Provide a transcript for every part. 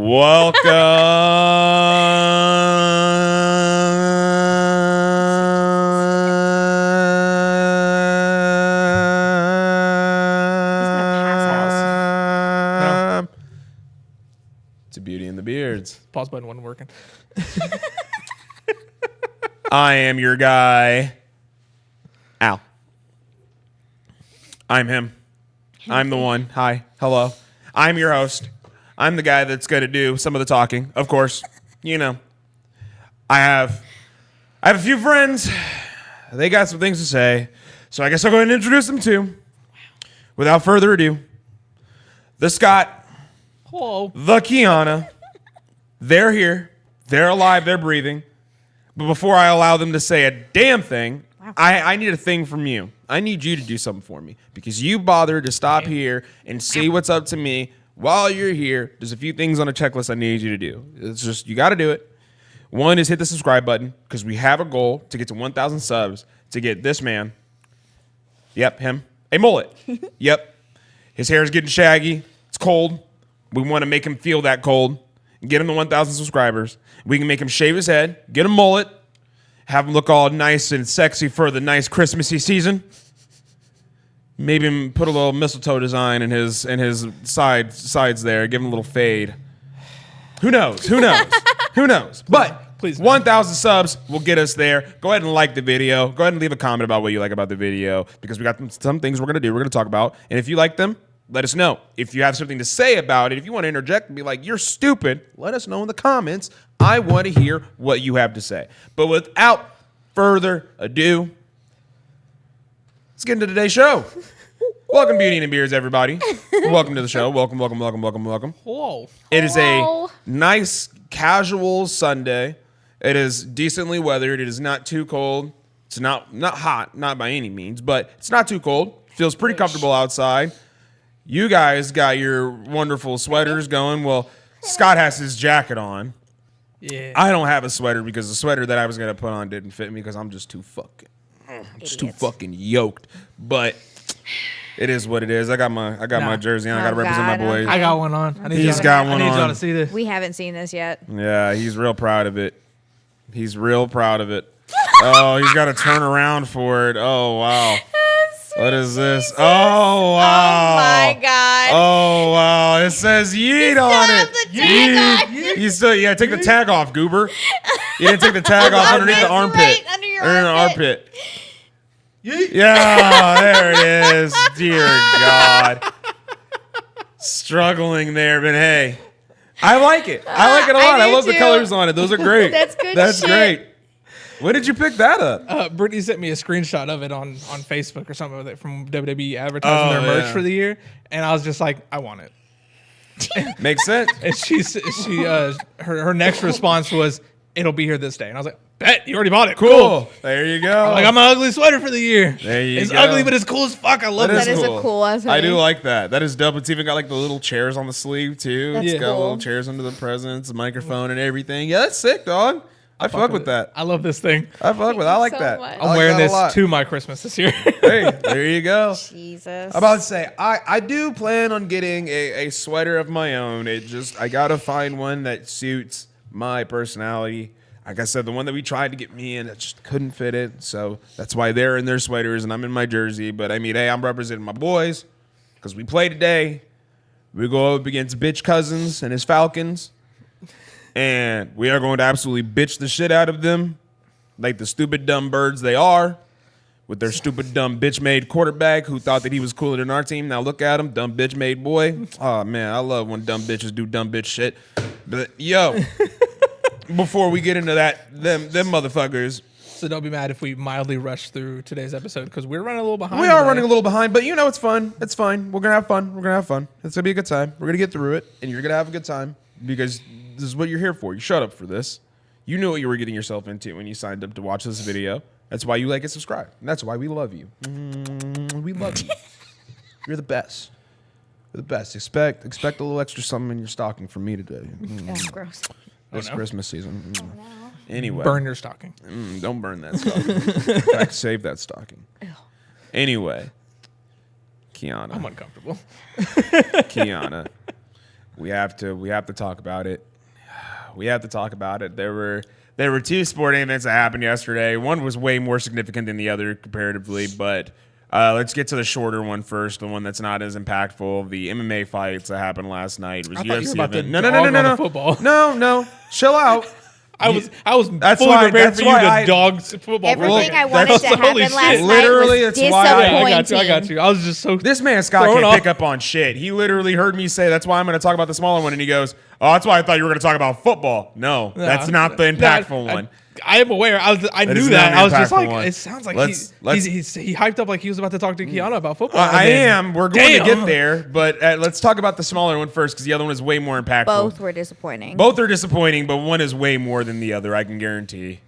Welcome to Beauty and the Beards. Pause button wasn't working. I am your guy, Al. I'm him. I'm the one. Hi. Hello. I'm your host. I'm the guy that's going to do some of the talking. Of course, you know. I have a few friends. They got some things to say. So I guess I'll go ahead and introduce them too. Without further ado, the Scott, Hello. the Kiana. They're here. They're alive. They're breathing. But before I allow them to say a damn thing, I need a thing from you. I need you to do something for me because you bothered to stop here and see what's up to me while you're here. There's a few things on a checklist I need you to do. It's just, you got to do it. One is hit the subscribe button because we have a goal to get to 1,000 subs to get this man. Yep, him. A mullet. Yep. His hair is getting shaggy. It's cold. We want to make him feel that cold. Get him to 1,000 subscribers. We can make him shave his head, get a mullet, have him look all nice and sexy for the nice Christmassy season. Maybe him put a little mistletoe design in his sides there. Give him a little fade. Who knows? Who knows? Who knows? But please, 1,000 subs will get us there. Go ahead and like the video. Go ahead and leave a comment about what you like about the video because we got some things we're going to do. We're going to talk about. And if you like them, let us know. If you have something to say about it, if you want to interject and be like, you're stupid, let us know in the comments. I want to hear what you have to say. But without further ado, let's get into today's show. Welcome, Beauty and Beards, everybody. Welcome to the show. Welcome, welcome, welcome, welcome, welcome. Hello. It is a nice, casual Sunday. It is decently weathered. It is not too cold. It's not hot, not by any means, but it's not too cold. Feels pretty comfortable outside. You guys got your wonderful sweaters going. Well, Scott has his jacket on. Yeah. I don't have a sweater because the sweater that I was going to put on didn't fit me because I'm just too fucking yoked. But it is what it is. I got my jersey on. I got to represent my boys. I got one on. He's got one on. I need y'all to see this. We haven't seen this yet. Yeah, he's real proud of it. He's real proud of it. Oh, he's got to turn around for it. Oh, wow. What is this? Oh, wow. Oh, my God. Oh, wow. It says yeet on it. Yeet. You still, yeah, take the tag off, goober. You didn't take the tag off underneath the armpit. Right under your armpit. Yeah, there it is. Dear God. Struggling there, but hey. I like it. I like it a lot. I love the colors on it. Those are great. That's good That's shit. great. When did you pick that up? Brittany sent me a screenshot of it on Facebook or something with it from WWE advertising their merch for the year, and I was just like, I want it. Makes sense. And her next response was, "It'll be here this day," and I was like, "Bet you already bought it. Cool. There you go. I'm an ugly sweater for the year. There you it's go. ugly, but it's cool as fuck. I love it. That is a cool ass I do hoodie. like that. That is dope. It's even got like the little chairs on the sleeve too. That's It's got cool. little chairs under the presents, a microphone and everything. Yeah, that's sick, dog. I fuck with that. I love this thing. I fuck with. I like so that. much. I'm wearing this to my Christmas this year. Hey, there you go. Jesus. I'm about to say, I do plan on getting a sweater of my own. I gotta find one that suits my personality. Like I said, the one that we tried to get me in, it just couldn't fit it. So that's why they're in their sweaters and I'm in my jersey. But I mean, hey, I'm representing my boys because we play today. We go up against Bitch Cousins and his Falcons. And we are going to absolutely bitch the shit out of them like the stupid, dumb birds they are with their stupid, dumb, bitch-made quarterback who thought that he was cooler than our team. Now look at him, dumb, bitch-made boy. Oh, man, I love when dumb bitches do dumb bitch shit. But, yo, before we get into that, them motherfuckers. So don't be mad if we mildly rush through today's episode because we're running a little behind. We are today. running a little behind, but you know it's fun. It's fine. We're going to have fun. It's going to be a good time. We're going to get through it, and you're going to have a good time because this is what you're here for. You shut up for this. You knew what you were getting yourself into when you signed up to watch this video. That's why you like and subscribe. And that's why we love you. We love you. You're the best. You're the best. Expect a little extra something in your stocking from me today. Oh, gross. This Christmas season. Oh, no. Anyway. Burn your stocking. Don't burn that stocking. In fact, save that stocking. Ew. Anyway. Kiana. I'm uncomfortable. Kiana. We have to talk about it. We have to talk about it. There were two sporting events that happened yesterday. One was way more significant than the other comparatively, but let's get to the shorter one first, the one that's not as impactful. The MMA fights that happened last night. It was I thought you were about to event. dog on the football. No. Chill out. I was That's fully why- prepared that's for you why to I- dog football. Everything I wanted That's to holy happen shit. last Literally, night was that's why disappointing. I got you. I was just so This man Scott thrown can't off. pick up on shit. He literally heard me say, "That's why I'm going to talk about the smaller one," and he goes, "Oh, that's why I thought you were going to talk about football." No, that's not the impactful one. I am aware. I That knew is that. not I was just the like, impactful one. it sounds like Let's- he hyped up like he was about to talk to Kiana about football. I and then- am. We're going to Damn. get there, but let's talk about the smaller one first because the other one is way more impactful. Both were disappointing. Both are disappointing, but one is way more than the other. I can guarantee.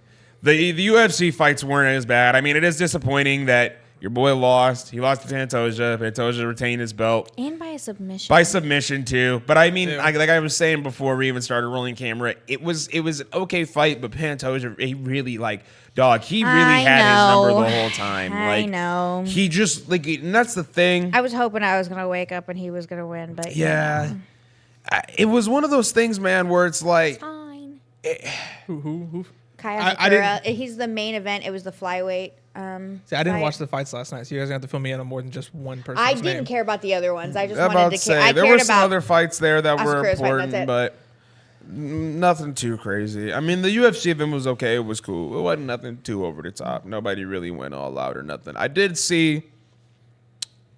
The UFC fights weren't as bad. I mean, it is disappointing that your boy lost. He lost to Pantoja. Pantoja retained his belt. And by a submission. By submission too, but I mean, Yeah. like I was saying before we even started rolling camera, it was an okay fight, but Pantoja, he really he really I had his number know. the whole time. I know. He just and that's the thing. I was hoping I was gonna wake up and he was gonna win, but Yeah, it was one of those things, man, where it's like, fine. Who? Kaya I Sakura, he's the main event. It was the flyweight. See, I didn't fight. watch the fights last night, so you guys have to fill me in on more than just one person. I didn't care about the other ones. I just I'm wanted about to to care. say I there cared were some about other fights there that were Sakura's fight, important, that's it. but nothing too crazy. I mean, the UFC event was okay. It was cool. It wasn't nothing too over the top. Nobody really went all out or nothing. I did see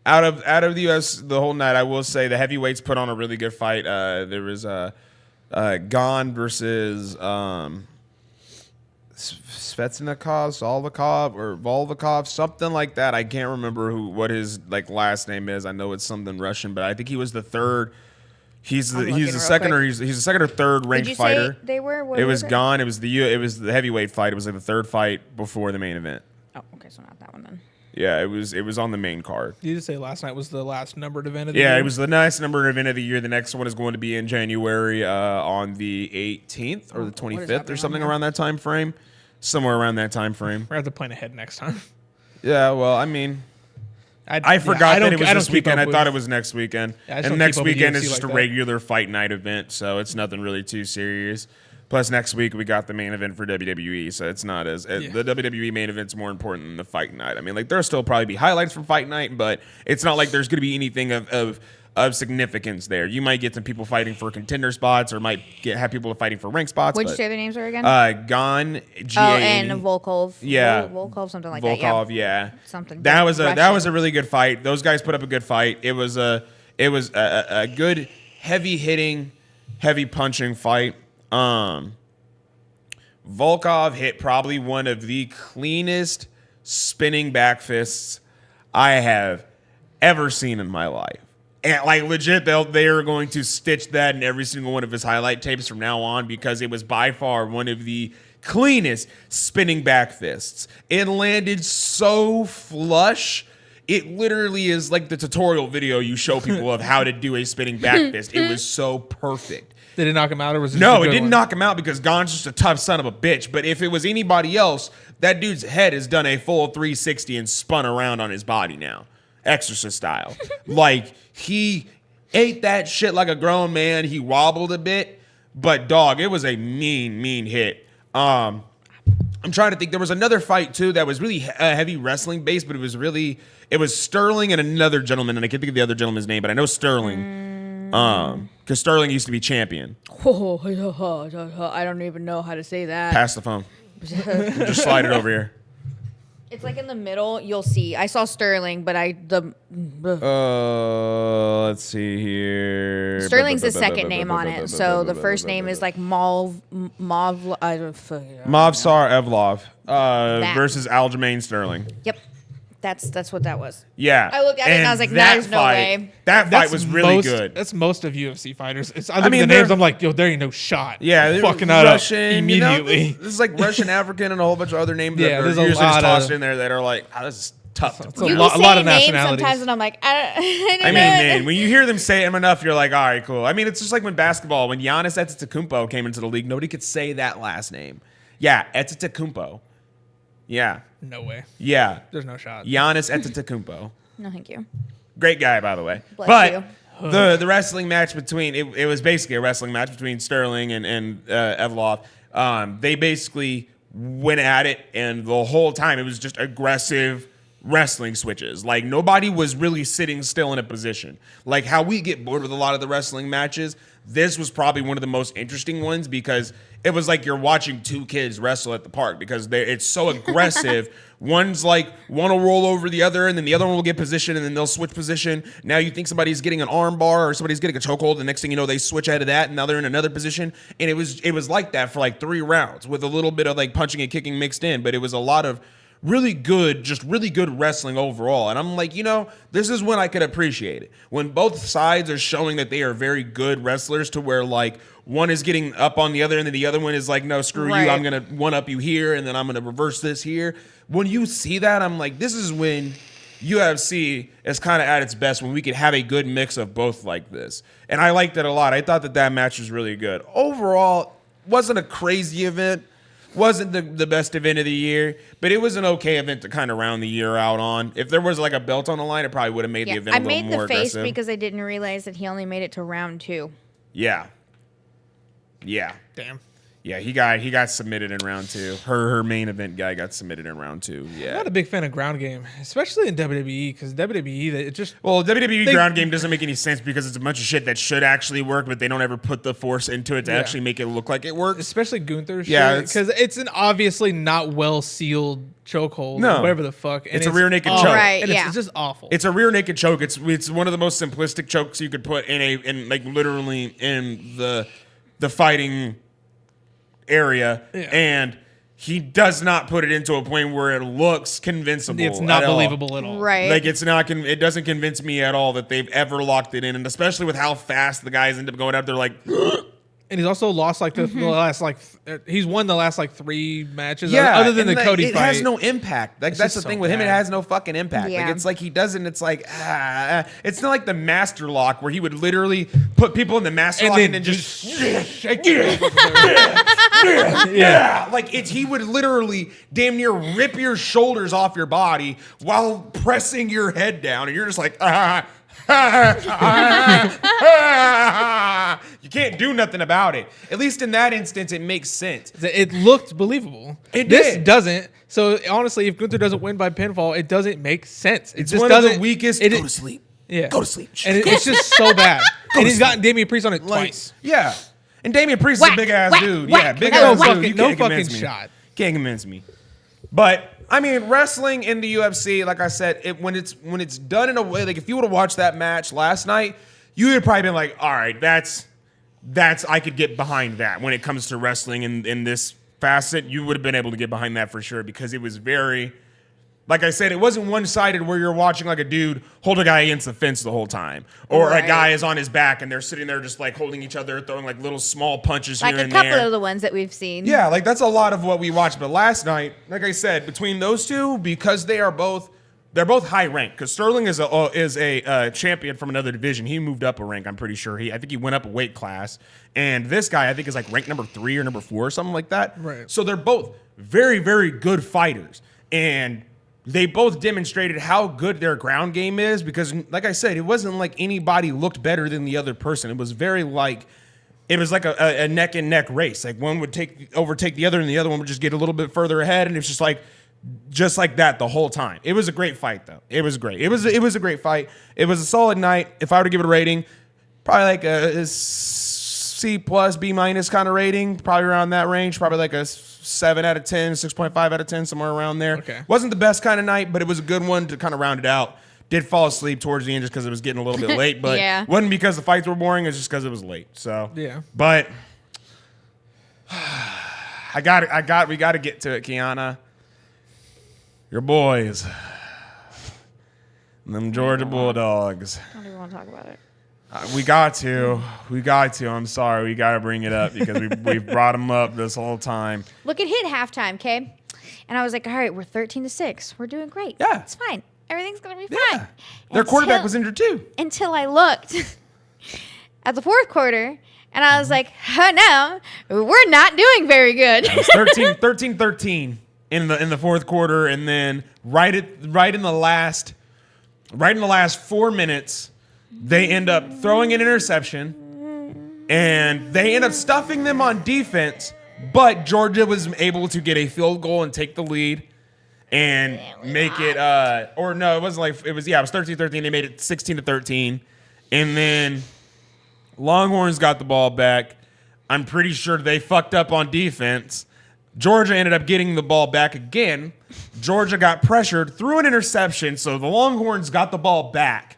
out of the US the whole night. I will say the heavyweights put on a really good fight. There was Gon versus Volvikov, something like that. I can't remember what his last name is. I know it's something Russian, but I think he was the third. He's the second or he's the second or third Did ranked you fighter. say they were? What It was it? Gon. It was the heavyweight fight. It was like the third fight before the main event. Oh, okay, so not that one then. Yeah, it was on the main card. You just say last night was the last numbered event of the year? Yeah, it was the nice number event of the year. The next one is going to be in January on the 18th or the 25th or happening something on there? around that time frame. Somewhere around that time frame. We're gonna have to plan ahead next time. Yeah, well, I mean, I forgot that it was this weekend. I thought it was next weekend. Yeah, I just and don't next keep up with weekend is UFC just like a that. regular fight night event, so it's nothing really too serious. Plus, next week we got the main event for WWE, so it's not as the WWE main event's more important than the fight night. I mean, there'll still probably be highlights from fight night, but it's not like there's going to be anything of significance there. You might get some people fighting for contender spots, or might have people fighting for rank spots. What'd you say the names were again? Gon, oh, and Volkov. Yeah. Volkov, something like Volkov, that. yeah. Something. That was Russian. a really good fight. Those guys put up a good fight. It was a good heavy hitting, heavy punching fight. Volkov hit probably one of the cleanest spinning back fists I have ever seen in my life. And legit, they are going to stitch that in every single one of his highlight tapes from now on because it was by far one of the cleanest spinning back fists. It landed so flush. It literally is like the tutorial video you show people of how to do a spinning back fist. It was so perfect. Did it knock him out, or was it No, just a it good didn't one? knock him out because Gon's just a tough son of a bitch. But if it was anybody else, that dude's head has done a full 360 and spun around on his body now. Exorcist style. He ate that shit like a grown man. He wobbled a bit. But, dog, it was a mean hit. I'm trying to think. There was another fight, too, that was really heavy wrestling based, but it was Sterling and another gentleman, and I can't think of the other gentleman's name, but I know Sterling. Because Sterling used to be champion. I don't even know how to say that. Pass the phone. Just slide it over here. It's like in the middle. You'll see. I saw Sterling, but Let's see here. Sterling's the second name on it. So the first name is like Mavsar Evlov versus Aljamain Sterling. Yep. That's what that was. Yeah. I looked at it and I was like, there's no way. That fight was really good. That's most of UFC fighters. I look at mean, the names. they're- I'm like, yo, there ain't no shot. Yeah, they're fucking that Russian, up immediately. This is like Russian, African, and a whole bunch of other names Yeah, that there's are a usually just lot tossed of- in there that are like, this is tough to a pronounce. You lot- can a lot say of names nationalities. sometimes, and I'm like, I I mean, man, when you hear them say them enough, you're like, all right, cool. I mean, it's just like when basketball, when Giannis Antetokounmpo came into the league, nobody could say that last name. Yeah, Antetokounmpo. Yeah, No way. yeah. There's no shot. Giannis Antetokounmpo. no, thank you. Great guy, by the way. Bless but you. The wrestling match between it was basically a wrestling match between Sterling and Evloff. They basically went at it, and the whole time it was just aggressive wrestling switches. Like, nobody was really sitting still in a position. Like how we get bored with a lot of the wrestling matches, this was probably one of the most interesting ones because it was like you're watching two kids wrestle at the park because it's so aggressive. One's like, one will roll over the other, and then the other one will get position, and then they'll switch position. Now you think somebody's getting an arm bar or somebody's getting a chokehold. The next thing you know, they switch out of that, and now they're in another position. And it was like that for like 3 rounds with a little bit of like punching and kicking mixed in. But it was a lot of really good wrestling overall. And I'm like, this is when I could appreciate it. When both sides are showing that they are very good wrestlers to where like one is getting up on the other and then the other one is like, no, screw you. I'm going to one up you here and then I'm going to reverse this here. When you see that, I'm like, this is when UFC is kind of at its best, when we could have a good mix of both like this. And I liked it a lot. I thought that match was really good. Overall, wasn't a crazy event. Wasn't the best event of the year, but it was an okay event to kind of round the year out on. If there was like a belt on the line, it probably would have made the event a little more aggressive. I made the face because I didn't realize that he only made it to round 2. Yeah. Damn. Yeah, he got submitted in round 2. Her main event guy got submitted in round 2. Yeah. I'm not a big fan of ground game, especially in WWE, because WWE, WWE ground game doesn't make any sense because it's a bunch of shit that should actually work, but they don't ever put the force into it to actually make it look like it works. Especially Gunther's shit, because it's an obviously not well sealed chokehold, or whatever the fuck. And it's a rear naked choke. Right, and it's just awful. It's a rear naked choke. It's one of the most simplistic chokes you could put in like literally in the fighting area, and he does not put it into a point where it looks convincible. It's not believable at all. Right. Like it doesn't convince me at all that they've ever locked it in, and especially with how fast the guys end up going up, they're like. And he's also lost like the last he's won the last like 3 matches. Other than the Cody fight. It has no impact. Like that's the thing with him. It has no fucking impact. Yeah. Like it's like he doesn't. It's like it's not like the master lock where he would literally put people in the master lock and then just shake it. Yeah. Like he would literally damn near rip your shoulders off your body while pressing your head down, and you're just like you can't do nothing about it. At least in that instance, it makes sense. It looked believable. This doesn't. So honestly, if Gunther doesn't win by pinfall, it doesn't make sense. It's just one of the weakest. Go to sleep. Yeah. Go to sleep. And it's just so bad. And he's gotten Damian Priest on it twice. Yeah. And Damian Priest is a big ass dude. Yeah, big ass dude. No fucking shot. Can't convince me. But I mean, wrestling in the UFC, like I said, when it's done in a way, like if you would have watched that match last night, you would have probably been like, all right, that's I could get behind that. When it comes to wrestling in this facet, you would have been able to get behind that for sure because it was very, like I said, it wasn't one-sided where you're watching like a dude hold a guy against the fence the whole time, or a guy is on his back and they're sitting there just like holding each other, throwing like little small punches here and there. Like a couple of the ones that we've seen. Yeah, like that's a lot of what we watched. But last night, like I said, between those two, because they're both high ranked. Because Sterling is a champion from another division. He moved up a rank. I'm pretty sure I think he went up a weight class. And this guy I think is like ranked number 3 or number 4 or something like that. Right. So they're both very, very good fighters, and they both demonstrated how good their ground game is because, like I said, it wasn't like anybody looked better than the other person. It was very like, it was like a neck and neck race. Like one would overtake the other and the other one would just get a little bit further ahead. And it's just like that the whole time. It was a great fight though. It was great. It was a great fight. It was a solid night. If I were to give it a rating, probably like a C+, B- kind of rating, probably around that range, probably like a 7 out of 10, 6.5 out of 10, somewhere around there. Okay. Wasn't the best kind of night, but it was a good one to kind of round it out. Did fall asleep towards the end just because it was getting a little bit late, but wasn't because the fights were boring, it's just because it was late. So yeah. But we got to get to it, Kiana. Your boys. Them Georgia Bulldogs. I don't even want to talk about it. We got to. I'm sorry. We got to bring it up because we've brought them up this whole time. Look, it hit halftime, okay? And I was like, all right, we're 13-6. We're doing great. Yeah. It's fine. Everything's going to be Yeah. fine. Their quarterback was injured too. Until I looked at the fourth quarter, and I was like, oh, no, we're not doing very good. It was 13-13 in the fourth quarter, and then right in the last 4 minutes, They end up throwing an interception, and they end up stuffing them on defense, but Georgia was able to get a field goal and take the lead and make it, or no, it wasn't like, it was 13-13. They made it 16-13. And then Longhorns got the ball back. I'm pretty sure they fucked up on defense. Georgia ended up getting the ball back again. Georgia got pressured, threw an interception, so the Longhorns got the ball back.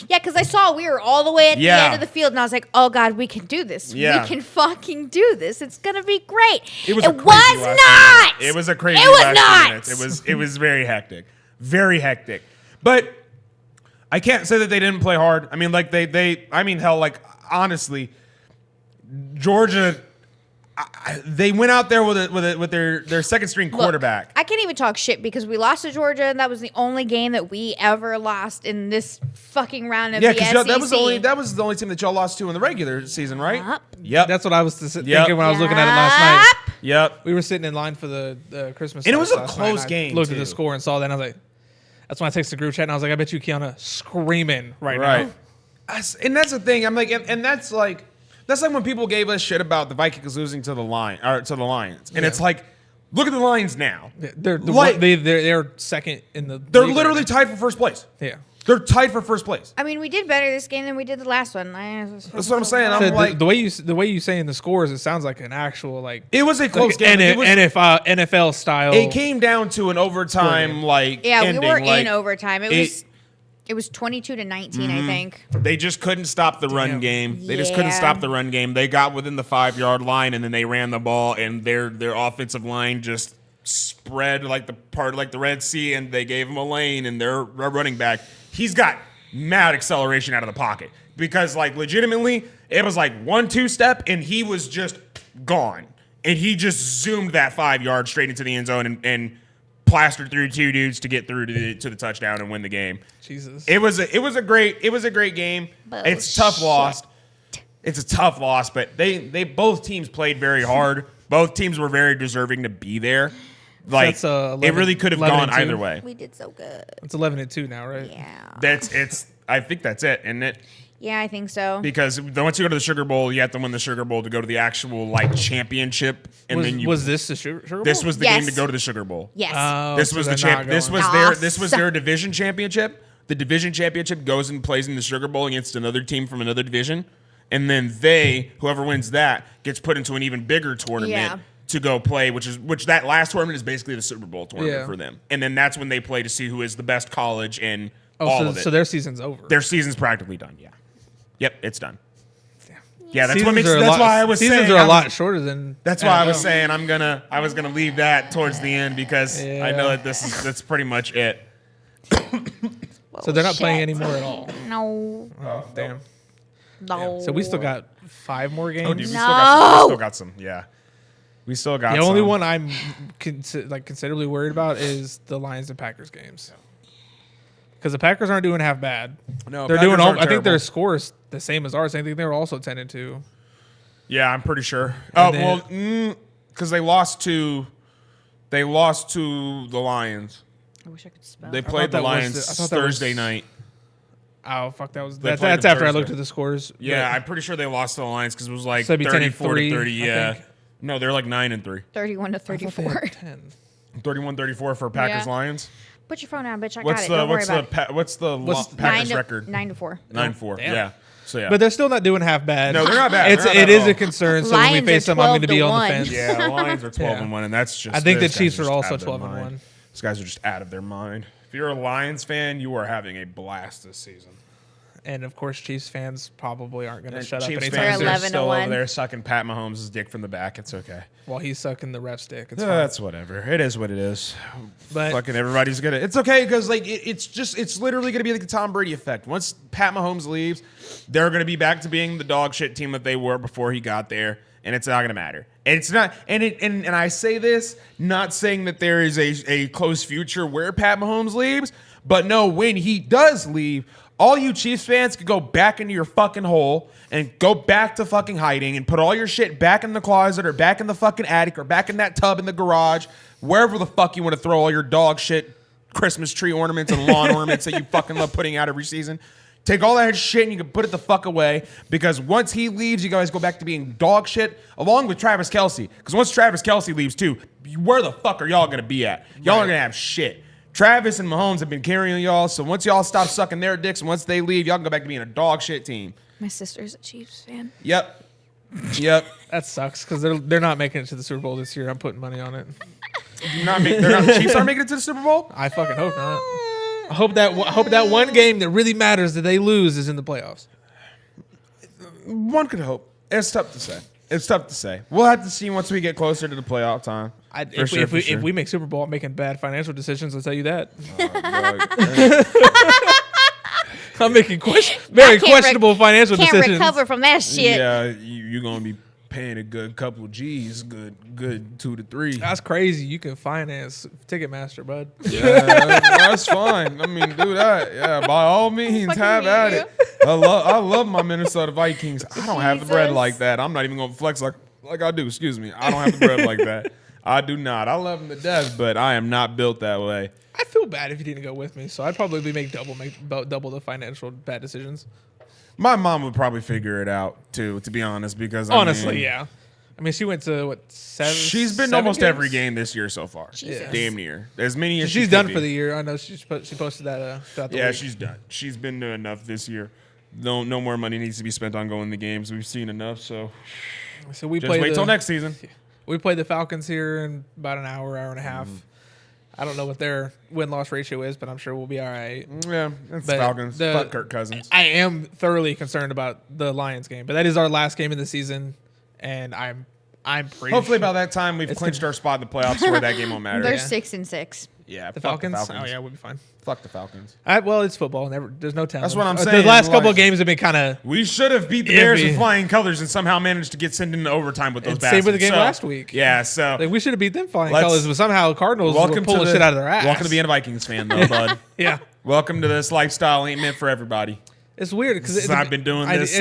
Yeah, because I saw we were all the way at the end of the field, and I was like, "Oh God, we can do this. Yeah. We can fucking do this. It's gonna be great." It was not. It was a crazy. It was last not. Minutes. It was very hectic, very hectic. But I can't say that they didn't play hard. I mean, like like honestly, Georgia. They went out there with their second string quarterback. Look, I can't even talk shit because we lost to Georgia, and that was the only game that we ever lost in this fucking round of the SEC. Yeah, that was the only team that y'all lost to in the regular season, right? Yep. That's what I was thinking when I was looking at it last night. Yep. We were sitting in line for the Christmas, and it was a last close night. game. I looked at the score and saw that, and I was like, "That's when I texted the group chat, and I was like, I bet you Kiana screaming right now." And that's the thing. I'm like, and that's like. That's like when people gave us shit about the Vikings losing to the Lions, and it's like, look at the Lions now. They're second in the. They're literally tied for first place. Yeah, they're tied for first place. I mean, we did better this game than we did the last one. That's what I'm saying. I'm so like the way you saying the scores, it sounds like an actual like. It was a close game. NFL style. It came down to an overtime ending. We were in overtime. It was 22-19, I think. They just couldn't stop the run game. They just couldn't stop the run game. They got within the 5-yard line, and then they ran the ball, and their offensive line just spread like the Red Sea, and they gave him a lane, and their running back, he's got mad acceleration out of the pocket because, like, legitimately, it was like 1-2 step, and he was just gone. And he just zoomed that 5 yards straight into the end zone and plastered through two dudes to get through to the touchdown and win the game. Jesus. It was a great game. Bullshit. It's a tough loss. It's a tough loss, but they both teams played very hard. Both teams were very deserving to be there. Like So that's, 11, it really could have gone 11-2. either way. We did so good. It's 11-2 now, right? Yeah. I think that's it, isn't it? Yeah, I think so. Because once you go to the Sugar Bowl, you have to win the Sugar Bowl to go to the actual like championship. And was this the Sugar Bowl? This was the game to go to the Sugar Bowl. Yes. This was the champ. This was their division championship. The division championship goes and plays in the Sugar Bowl against another team from another division, and then whoever wins that gets put into an even bigger tournament to go play, which that last tournament is basically the Super Bowl tournament for them. And then that's when they play to see who is the best college in all of it. So their season's over. Their season's practically done. Yeah. Yep, it's done. Yeah, that's seasons what makes. That's why I was saying seasons are a lot shorter than. That's why I was saying I was gonna leave that towards the end because I know that that's pretty much it. So they're not playing anymore at all. No. Oh, damn. No. So we still got 5 more games. Oh, dude, we still got some. Yeah, we still got. The only one I'm considerably worried about is the Lions and Packers games. Because the Packers aren't doing half bad. No, they're Packers doing. aren't I think their terrible. score is the same as ours. I think they were also 10-2. Yeah, I'm pretty sure. And because they lost to the Lions. I wish I could spell. They played the Lions Thursday night. Oh fuck, that's played after them I looked Thursday. at the scores. Yeah, I'm pretty sure they lost to the Lions because it was like So it'd be 34-30. 10-3, I Yeah. think. No, they're like 9-3. 31-34. 10. 31-34 for Packers Yeah. Lions. Put your phone down, bitch. I What's got it. the Don't worry about it. what's the Packers record? 9-4. 9-4. Damn. Yeah. So yeah. But they're still not doing half bad. No, they're not bad. It is a concern. So when Lions we face are them, I'm going to be on the 12-1. fence. Yeah, the Lions are 12-1, and that's just. I think the those guys Chiefs are are just also out of their 12-1. mind. These guys are just out of their mind. If you're a Lions fan, you are having a blast this season. And of course, Chiefs fans probably aren't going to shut Chiefs up fans anytime They're are soon. still 11-1. over there sucking Pat Mahomes' dick from the back. It's okay. While he's sucking the ref's dick. It's Yeah, fine. that's whatever. It is what it is. But Fucking everybody's gonna. It's okay because like it's literally gonna be like the Tom Brady effect. Once Pat Mahomes leaves, they're gonna be back to being the dog shit team that they were before he got there, and it's not gonna matter. And it's not. And I say this not saying that there is a close future where Pat Mahomes leaves, but no, when he does leave, all you Chiefs fans could go back into your fucking hole and go back to fucking hiding and put all your shit back in the closet or back in the fucking attic or back in that tub in the garage, wherever the fuck you want to throw all your dog shit Christmas tree ornaments and lawn ornaments that you fucking love putting out every season. Take all that shit and you can put it the fuck away, because once he leaves, you guys go back to being dog shit, along with Travis Kelce. Because once Travis Kelce leaves too, where the fuck are y'all going to be at? Y'all are going to have shit. Travis and Mahomes have been carrying y'all, so once y'all stop sucking their dicks and once they leave, y'all can go back to being a dog shit team. My sister's a Chiefs fan. Yep. That sucks because they're not making it to the Super Bowl this year. I'm putting money on it. The Chiefs aren't making it to the Super Bowl? I fucking hope not. I hope that one game that really matters that they lose is in the playoffs. One could hope. It's tough to say. We'll have to see once we get closer to the playoff time. If we make Super Bowl, I'm making bad financial decisions. I'll tell you that. I'm making very questionable financial decisions. Can't recover from that shit. Yeah, you're gonna be paying a good couple G's, good 2 to 3. That's crazy. You can finance Ticketmaster, bud. Yeah, that's fine. I mean, do that. Yeah, by all means, have at it. I love my Minnesota Vikings. I don't have the bread like that. I'm not even gonna flex like I do. Excuse me. I don't have the bread like that. I do not. I love them to death, but I am not built that way. I feel bad if you didn't go with me, so I'd probably make double the financial bad decisions. My mom would probably figure it out too, to be honest, because honestly, yeah. I mean, she went to 7. She's been almost every game this year so far. Yeah. Damn near as many as she's done for the year. I know she posted that throughout the week. She's done. She's been doing enough this year. No more money needs to be spent on going to games. We've seen enough. So we just wait till next season. We play the Falcons here in about an hour and a half. I don't know what their win-loss ratio is, but I'm sure we'll be all right. Yeah, it's the Falcons. Fuck Kirk Cousins. I am thoroughly concerned about the Lions game, but that is our last game of the season, and I'm pretty. Hopefully, by that time we've clinched our spot in the playoffs, where that game won't matter. They're 6-6. Yeah, the Falcons. Oh yeah, we'll be fine. Fuck the Falcons. Well, it's football. There's no telling. That's what I'm saying. The last couple of games have been kind of. We should have beat the Bears with flying colors and somehow managed to get sent into overtime with those bastards. Same with the game last week. Yeah, so we should have beat them flying colors, but somehow Cardinals were pulling shit out of their ass. Welcome to being a Vikings fan, though, bud. Yeah. Welcome to this lifestyle. Ain't meant for everybody. It's weird because I've been doing this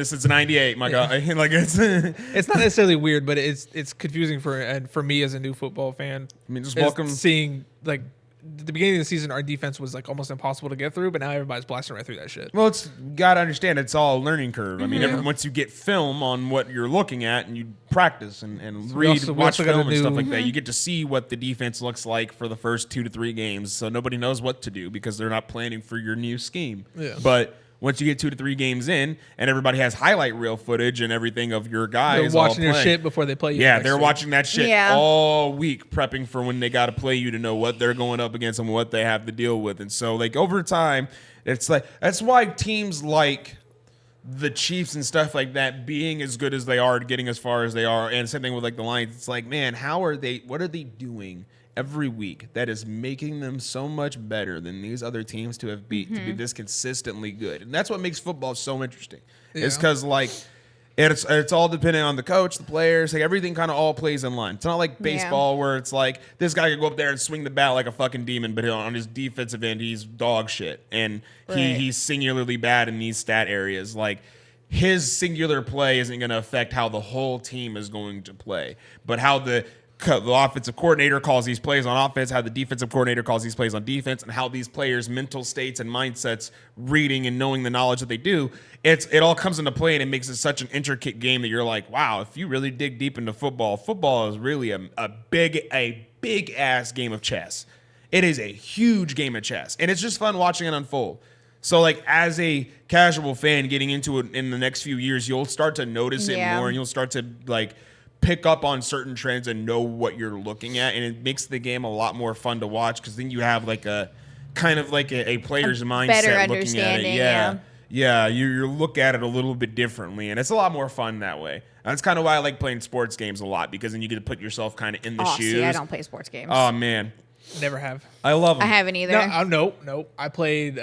since '98. My God, like it's not necessarily weird, but it's confusing for me as a new football fan. I mean, just welcome seeing like. At the beginning of the season, our defense was like almost impossible to get through, but now everybody's blasting right through that shit. Well, gotta understand it's all a learning curve. I mean, once you get film on what you're looking at and you practice and watch film and stuff like that, you get to see what the defense looks like for the first 2 to 3 games. So nobody knows what to do because they're not planning for your new scheme. Yeah. But once you get 2 to 3 games in and everybody has highlight reel footage and everything of your guys, they're watching your shit before they play you. Yeah, they're watching that shit all week, prepping for when they got to play you to know what they're going up against and what they have to deal with. And so, like, over time, it's like that's why teams like the Chiefs and stuff like that being as good as they are, getting as far as they are, and same thing with like the Lions. It's like, man, what are they doing every week that is making them so much better than these other teams to have beat, to be this consistently good? And that's what makes football so interesting. Yeah. It's because like it's all dependent on the coach, the players, like everything kind of all plays in line. It's not like baseball where it's like this guy could go up there and swing the bat like a fucking demon, but on his defensive end he's dog shit and he's singularly bad in these stat areas. Like his singular play isn't going to affect how the whole team is going to play, but how the offensive coordinator calls these plays on offense, how the defensive coordinator calls these plays on defense, and how these players' mental states and mindsets, reading and knowing the knowledge that they do, it all comes into play, and it makes it such an intricate game that you're like, wow, if you really dig deep into football is really a big ass game of chess. It is a huge game of chess, and it's just fun watching it unfold. So, like, as a casual fan getting into it in the next few years, you'll start to notice it more, and you'll start to, like, pick up on certain trends and know what you're looking at, and it makes the game a lot more fun to watch because then you have like a kind of like a player's mindset better looking at it. You look at it a little bit differently, and it's a lot more fun that way. That's kind of why I like playing sports games a lot, because then you get to put yourself kind of in the shoes. See, I don't play sports games. Oh man, never have. I love them. I haven't either. No. I played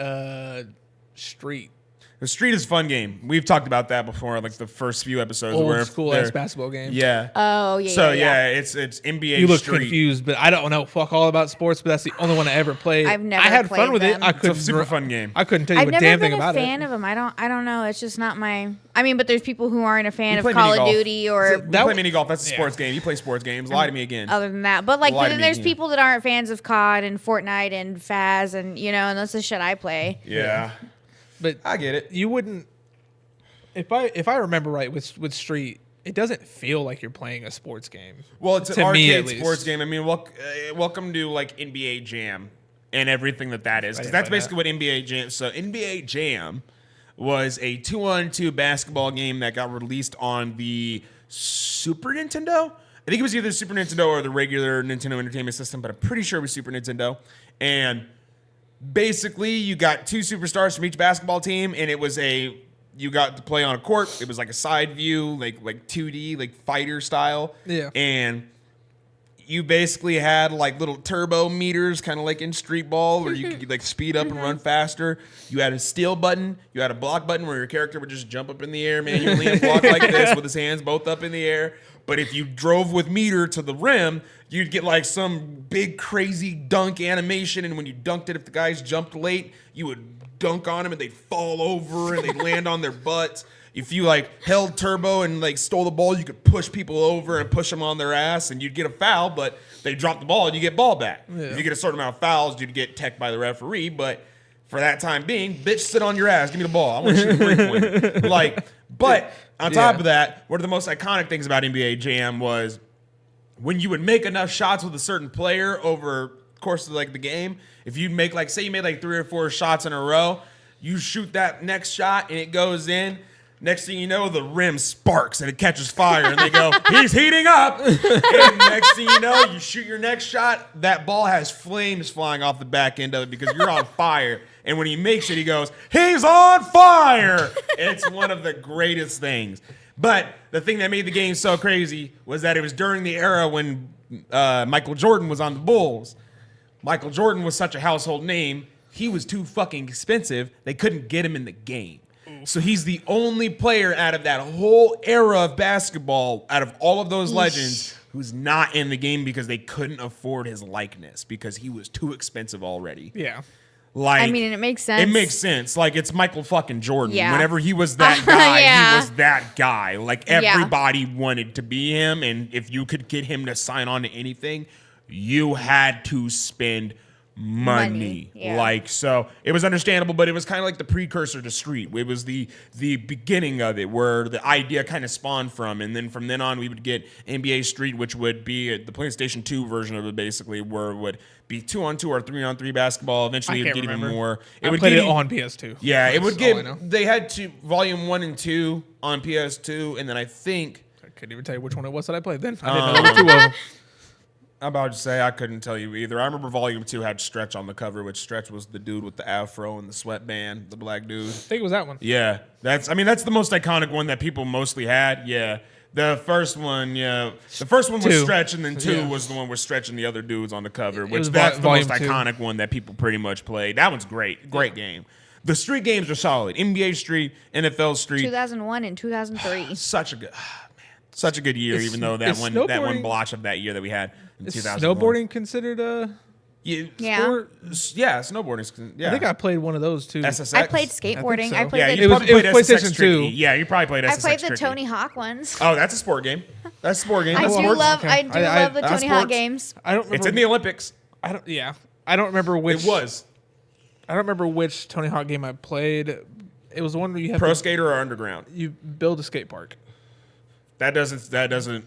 Street. The Street is a fun game. We've talked about that before, like the first few episodes. Old school ass basketball game. Yeah. Oh, yeah. So, it's NBA You look Street. Confused, but I don't know fuck all about sports, but that's the only one I ever played. I've never I had played fun with them. it. It's a super fun game. I couldn't tell you a damn thing about it. I've never been a fan of them. I don't know. It's just not my... I mean, but there's people who aren't a fan of play Call mini-golf. of Duty or... We play mini golf. That's a sports game. You play sports games. Lie to me again. Other than that. But, like, Lie to then me there's again. people that aren't fans of COD and Fortnite and Faz and, and that's the shit I play. Yeah. But I get it. You wouldn't. If I remember right with Street, it doesn't feel like you're playing a sports game. Well, it's an To me, at arcade least. sports game. I mean, welcome to like NBA Jam and everything that is, because that's basically what NBA Jam. So NBA Jam was a 2-on-2 basketball game that got released on the Super Nintendo. I think it was either the Super Nintendo or the regular Nintendo Entertainment System, but I'm pretty sure it was Super Nintendo. And basically, you got 2 superstars from each basketball team, and you got to play on a court. It was like a side view, like 2D, like fighter style. Yeah. And you basically had like little turbo meters, kind of like in Street Ball, where you could like speed up and run faster. You had a steal button. You had a block button where your character would just jump up in the air manually and block like this with his hands both up in the air. But if you drove with meter to the rim, you'd get like some big crazy dunk animation. And when you dunked it, if the guys jumped late, you would dunk on them and they'd fall over and they'd land on their butts. If you like held turbo and like stole the ball, you could push people over and push them on their ass and you'd get a foul, but they drop the ball and you get ball back. Yeah. If you get a certain amount of fouls, you'd get teched by the referee. But for that time being, bitch, sit on your ass. Give me the ball. I want to shoot a three-pointer. But on top of that, one of the most iconic things about NBA Jam was when you would make enough shots with a certain player over the course of like the game. If you make like, say you made like 3 or 4 shots in a row, you shoot that next shot and it goes in. Next thing you know, the rim sparks and it catches fire, and they go, he's heating up. And next thing you know, you shoot your next shot, that ball has flames flying off the back end of it because you're on fire. And when he makes it, he goes, he's on fire. It's one of the greatest things. But the thing that made the game so crazy was that it was during the era when Michael Jordan was on the Bulls. Michael Jordan was such a household name, he was too fucking expensive, they couldn't get him in the game. So he's the only player out of that whole era of basketball, out of all of those legends, who's not in the game because they couldn't afford his likeness because he was too expensive already. Yeah. I mean, and it makes sense. It makes sense. Like, it's Michael fucking Jordan. Yeah. Whenever he was that guy, Yeah. he was that guy. Like, everybody wanted to be him, and if you could get him to sign on to anything, you had to spend money. Yeah. Like, so it was understandable, but it was kind of like the precursor to Street. It was the beginning of it where the idea kind of spawned from, and then from then on we would get NBA Street, which would be the PlayStation 2 version of it, basically, where it would be 2-on-2 or 3-on-3 basketball. Eventually it would get even more. I played it on PS2. Yeah, it would That's all I know. get, they had volume 1 and 2 on PS2, and then I think, I couldn't even tell you which one it was that I played then. I didn't know there were 2 of them. I'm about to say I couldn't tell you either. I remember volume 2 had Stretch on the cover, which Stretch was the dude with the afro and the sweatband, the black dude. I think it was that one. Yeah, that's the most iconic one that people mostly had. Yeah, the first one, the first one was 2. Stretch, and then 2 Yeah. was the one with Stretch and the other dudes on the cover, which was that's the volume most 2. iconic one that people pretty much played. That one's great, game. The Street games are solid. NBA Street, NFL Street, 2001 and 2003. such a good year. Is- even though that is one snowboarding- blotch of that year that we had in Is 2001. snowboarding considered a Yeah, sport? yeah, snowboarding. Yeah, I think I played one of those too. SSX. I played skateboarding. so. I played Yeah, the you It was- probably played it was SSX PlayStation Tricky. 2. Yeah, you probably played SSX I played the Tricky. Tony Hawk ones. Oh, that's a sport game. That's a sport game. I That's do sports. love. Okay. I do I- love the that's Tony Hawk sports. games. I don't remember. It's in the Olympics. I don't remember which. It was I don't remember which Tony Hawk game I played. It was the one where you have Pro to, Skater or Underground. you build a skate park. That doesn't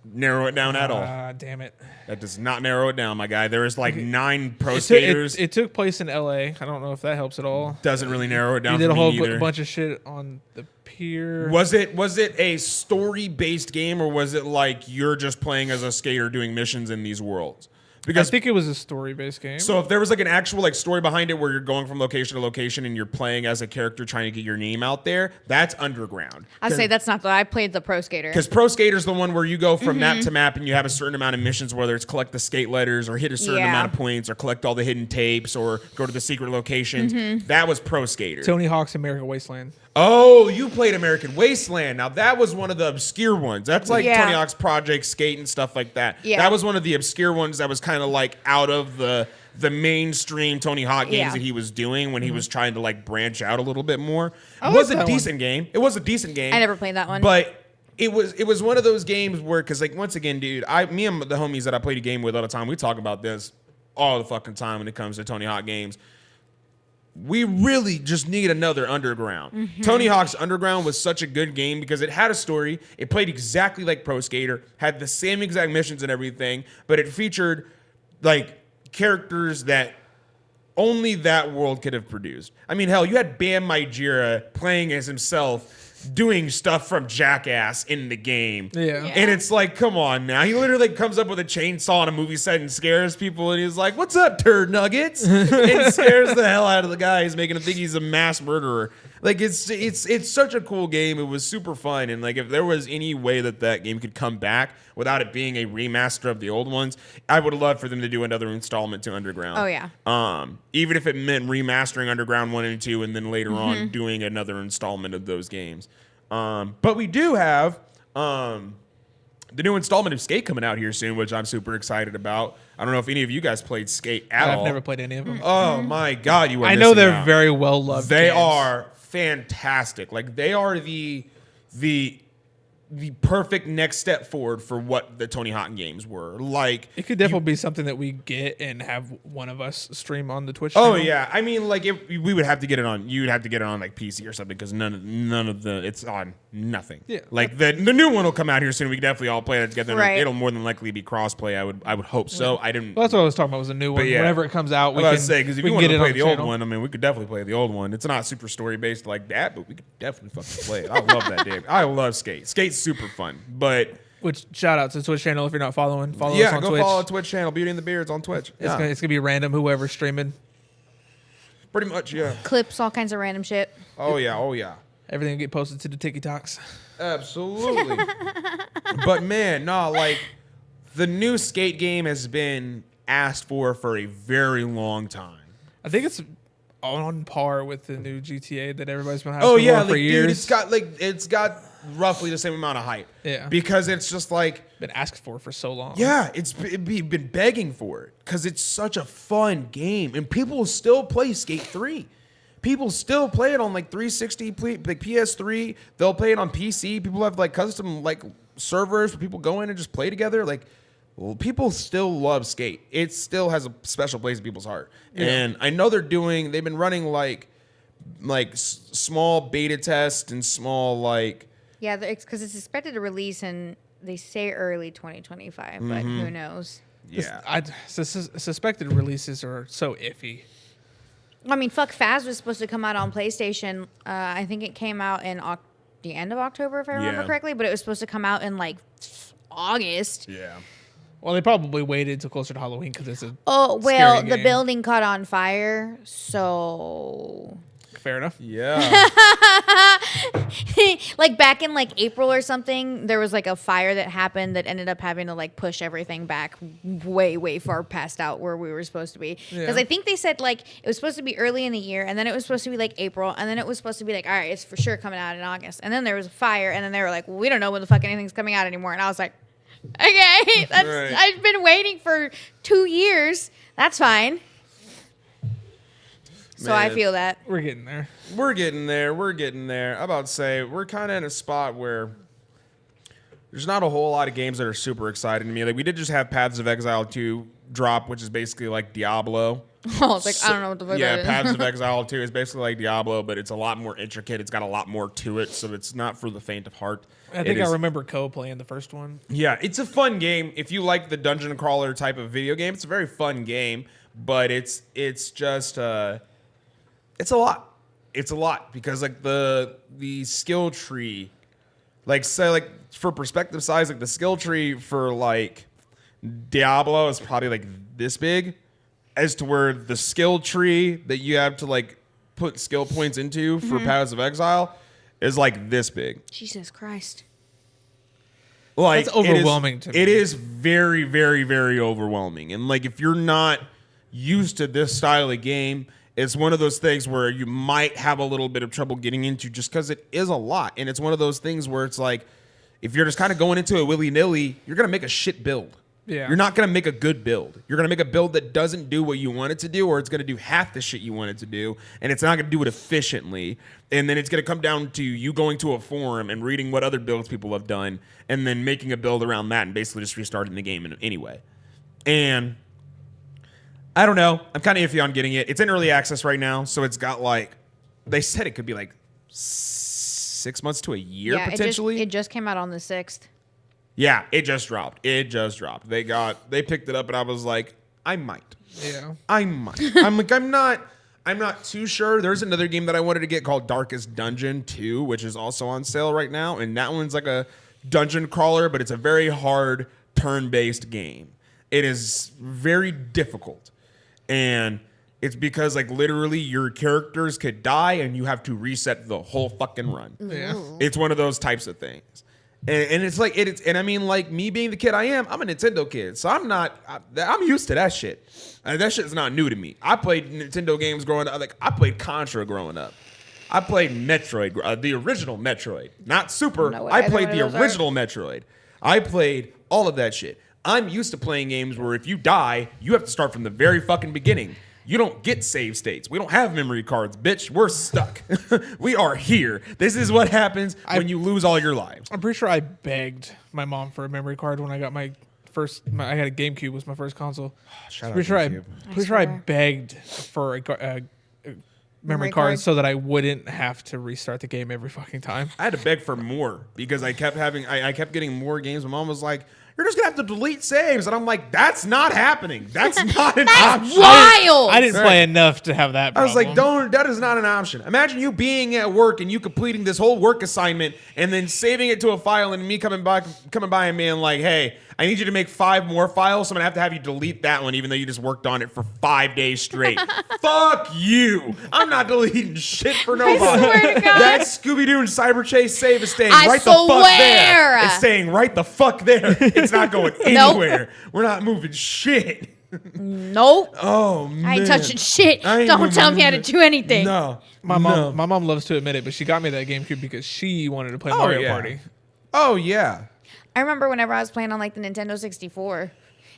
narrow it down at all. Damn it. That does not narrow it down, my guy. There is like 9 pro It, skaters. it took place in LA. I don't know if that helps at all. Doesn't really narrow it down. You did for a me whole either. bunch of shit on the pier. Was it a story based game, or was it like you're just playing as a skater doing missions in these worlds? I Because think it was a story-based game. so if there was like an actual like story behind it where you're going from location to location and you're playing as a character trying to get your name out there, that's Underground. I say that's not the. I played the Pro Skater. Because Pro Skater's the one where you go from map to map and you have a certain amount of missions, whether it's collect the skate letters or hit a certain Yeah. amount of points or collect all the hidden tapes or go to the secret locations. That was Pro Skater. Tony Hawk's American Wasteland. Oh, you played American Wasteland. Now that was one of the obscure ones. That's like Yeah. Tony Hawk's Project Skate and stuff like that. Yeah. That was one of the obscure ones that was kind of like out of the mainstream Tony Hawk games Yeah. that he was doing when he was trying to like branch out a little bit more. I It was like a that decent game. It was a decent game. I never played that one. But it was one of those games where, because like once again, dude, me and the homies that I played a game with all the time, we talk about this all the fucking time when it comes to Tony Hawk games. we really just need another Underground. Mm-hmm. Tony Hawk's Underground was such a good game because it had a story. It played exactly like Pro Skater, had the same exact missions and everything, but it featured like characters that only that world could have produced. I mean, hell, you had Bam Margera playing as himself, doing stuff from Jackass in the game. Yeah. And it's like, come on now. He literally comes up with a chainsaw on a movie set and scares people, and he's like, "What's up, turd nuggets?" and scares the hell out of the guy. He's making him think he's a mass murderer. Like, it's such a cool game. It was super fun. And like, if there was any way that game could come back without it being a remaster of the old ones, I would love for them to do another installment to Underground. Oh, yeah. Even if it meant remastering Underground 1 and 2 and then later on doing another installment of those games. But we do have the new installment of Skate coming out here soon, which I'm super excited about. I don't know if any of you guys played Skate at all. I've never played any of them. Oh my God, you are. I know missing they're out. very well loved. They games. are fantastic. Like, they are the perfect next step forward for what the Tony Hawk games were. Like, It could definitely be something that we get and have one of us stream on the Twitch. oh channel. yeah, I mean, like, if we would have to get it on, you'd have to get it on like PC or something because none of the it's on nothing. Yeah. Like the new one will come out here soon. We can definitely all play it together. and Right. It'll more than likely be crossplay. I would hope so. I didn't. Well, that's what I was talking about. Was a new one. yeah. Whenever it comes out, we I can was say because if we you can want get to it play on the old channel. one, I mean, we could definitely play the old one. It's not super story based like that, but we could definitely fucking play it. I love that game. I love Skate. Skate's super fun, but Which shout out to the Twitch channel if you're not following. Follow us yeah, on go Twitch. follow Twitch channel Beauty and the Beards on Twitch. Yeah, It's gonna be random. Whoever's streaming, pretty much. Yeah. Clips, all kinds of random shit. Oh yeah. Oh yeah. everything will get posted to the TikToks. Absolutely. But man, no, like the new Skate game has been asked for a very long time. I think it's on par with the new GTA that everybody's been asking Oh yeah, for like, years. dude, it's got roughly the same amount of hype. Yeah. Because it's just like, been asked for so long. yeah, we've been begging for it because it's such a fun game, and people still play Skate 3. People still play it on like 360, like PS3. They'll play it on PC. People have like custom like servers where people go in and just play together. Like, well, people still love Skate. It still has a special place in people's heart. Yeah. And I know they've been running like small beta tests and small like. Yeah, because it's expected to release in, they say early 2025, but who knows? Yeah. Suspected releases are so iffy. I mean, fuck, Faz was supposed to come out on PlayStation. I think it came out in the end of October, if I remember Yeah. correctly, but it was supposed to come out in like August. Yeah. Well, they probably waited till closer to Halloween because it's a Oh, well, scary the game. building caught on fire, so fair enough. Yeah. like back in like April or something, there was like a fire that happened that ended up having to like push everything back way far past out where we were supposed to be. Because Yeah. I think they said like it was supposed to be early in the year, and then it was supposed to be like April, and then it was supposed to be like, all right, it's for sure coming out in August. And then there was a fire, and then they were like, well, we don't know when the fuck anything's coming out anymore. And I was like, okay, Right. I've been waiting for 2 years. That's fine. So I Man. feel that. We're getting there. We're getting there. I'm about to say we're kind of in a spot where there's not a whole lot of games that are super exciting to me. Like, we did just have Paths of Exile 2 drop, which is basically like Diablo. I was like, I don't know what the fuck Yeah, that is. Paths of Exile 2 is basically like Diablo, but it's a lot more intricate. It's got a lot more to it, so it's not for the faint of heart. I think It I is- remember Co playing the first one. Yeah, it's a fun game. If you like the dungeon crawler type of video game, it's a very fun game, but it's just it's a lot. It's a lot because like the skill tree, like, say, like, for perspective size, like the skill tree for like Diablo is probably like this big, as to where the skill tree that you have to like put skill points into for Paths of Exile is like this big. Jesus Christ. Like, That's overwhelming to me. It is very, very, very overwhelming. And like, if you're not used to this style of game, it's one of those things where you might have a little bit of trouble getting into just because it is a lot. And it's one of those things where it's like, if you're just kind of going into it willy-nilly, you're going to make a shit build. Yeah. You're not going to make a good build. You're going to make a build that doesn't do what you want it to do, or it's going to do half the shit you want it to do, and it's not going to do it efficiently. And then it's going to come down to you going to a forum and reading what other builds people have done, and then making a build around that and basically just restarting the game in anyway. And I don't know. I'm kind of iffy on getting it. It's in early access right now, so it's got like, they said it could be like 6 months to a year potentially. It just came out on the 6th. Yeah, it just dropped. They picked it up, and I was like, I might. Yeah. I might. I'm not too sure. There's another game that I wanted to get called Darkest Dungeon 2, which is also on sale right now, and that one's like a dungeon crawler, but it's a very hard turn-based game. It is very difficult. And it's because like literally your characters could die and you have to reset the whole fucking run. Yeah. It's one of those types of things. And it's like and I mean, like me being the kid I am, I'm a Nintendo kid, so I'm used to that shit. That shit's not new to me. I played Nintendo games growing up. Like I played Contra growing up. I played Metroid, the original Metroid, not Super. I played the original Metroid. I played all of that shit. I'm used to playing games where if you die, you have to start from the very fucking beginning. You don't get save states. We don't have memory cards, bitch. We're stuck. We are here. This is what happens when you lose all your lives. I'm pretty sure I begged my mom for a memory card when I got I had a GameCube was my first console. Pretty sure I begged for a memory card so that I wouldn't have to restart the game every fucking time. I had to beg for more because I kept getting more games. My mom was like, you're just gonna have to delete saves, and I'm like, that's not happening. That's not an option. Wild. I didn't play enough to have that problem. I was like, that is not an option. Imagine you being at work and you completing this whole work assignment and then saving it to a file and me coming by and being like, hey, I need you to make 5 more files, so I'm gonna have you delete that one even though you just worked on it for 5 days straight. Fuck you. I'm not deleting shit for nobody. I swear to God. That Scooby-Doo and Cyber Chase save is staying right the fuck there. It's staying right the fuck there. It's not going anywhere. We're not moving shit. Nope. Oh man. I ain't touching shit. Don't tell me how to do anything. No. My mom loves to admit it, but she got me that GameCube because she wanted to play Mario Party. Oh yeah. I remember whenever I was playing on like the Nintendo 64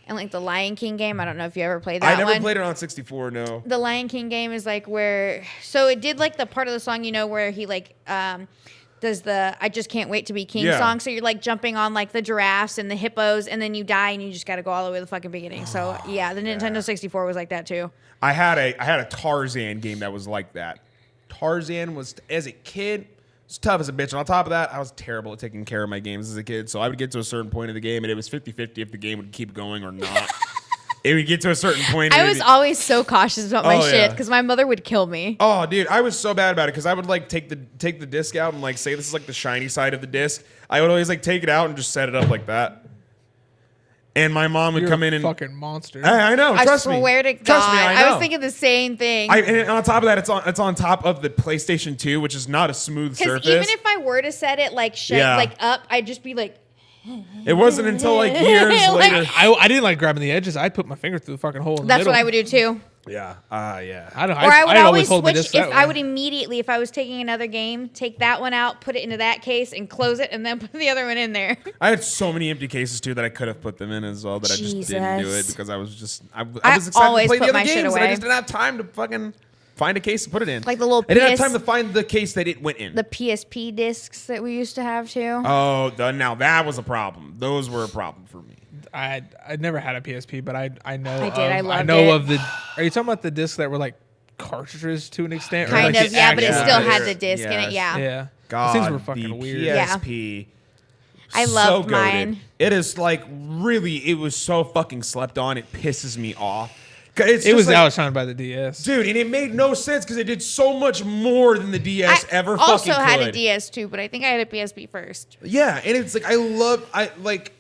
and like the Lion King game. I don't know if you ever played that one. I never played it on 64, no. The Lion King game is like so it did like the part of the song, where he like does the I Just Can't Wait to Be King song. So you're like jumping on like the giraffes and the hippos and then you die and you just got to go all the way to the fucking beginning. So yeah, the Nintendo 64 was like that too. I had a Tarzan game that was like that. Tarzan was, as a kid, it's tough as a bitch. And on top of that, I was terrible at taking care of my games as a kid. So I would get to a certain point of the game, and it was 50-50 if the game would keep going or not. It would get to a certain point. I was always so cautious about my shit because my mother would kill me. Oh, dude, I was so bad about it because I would like take the disc out and like say this is like the shiny side of the disc. I would always like take it out and just set it up like that. And my mom would come in and fucking monster. I know. Trust me. I swear to God. Trust me, I was thinking the same thing. And on top of that, it's on top of the PlayStation 2, which is not a smooth surface. Because even if I were to set it like up, I'd just be like. It wasn't until like years later. I didn't like grabbing the edges. I'd put my finger through the fucking hole in the That's middle. what I would do too. Yeah. Yeah. I would always switch. I would immediately, if I was taking another game, take that one out, put it into that case, and close it, and then put the other one in there. I had so many empty cases too that I could have put them in as well, but I just didn't do it because I was excited to play the other games, and I just didn't have time to fucking find a case to put it in. Like the little. I didn't have time to find the case that it went in. The PSP discs that we used to have too. Oh, now that was a problem. Those were a problem for me. I never had a PSP, but I know. I did. I loved know it. of the. Are you talking about the discs that were like cartridges to an extent? Kind or like of, yeah, but it still had the disc in it. Yeah. Yeah. God, those things were fucking weird. PSP. I loved mine. It is like really. It was so fucking slept on. It pisses me off. It was outshined by the DS, dude, and it made no sense because it did so much more than the DS ever fucking could. I also had a DS too, but I think I had a PSP first. Yeah, and it's like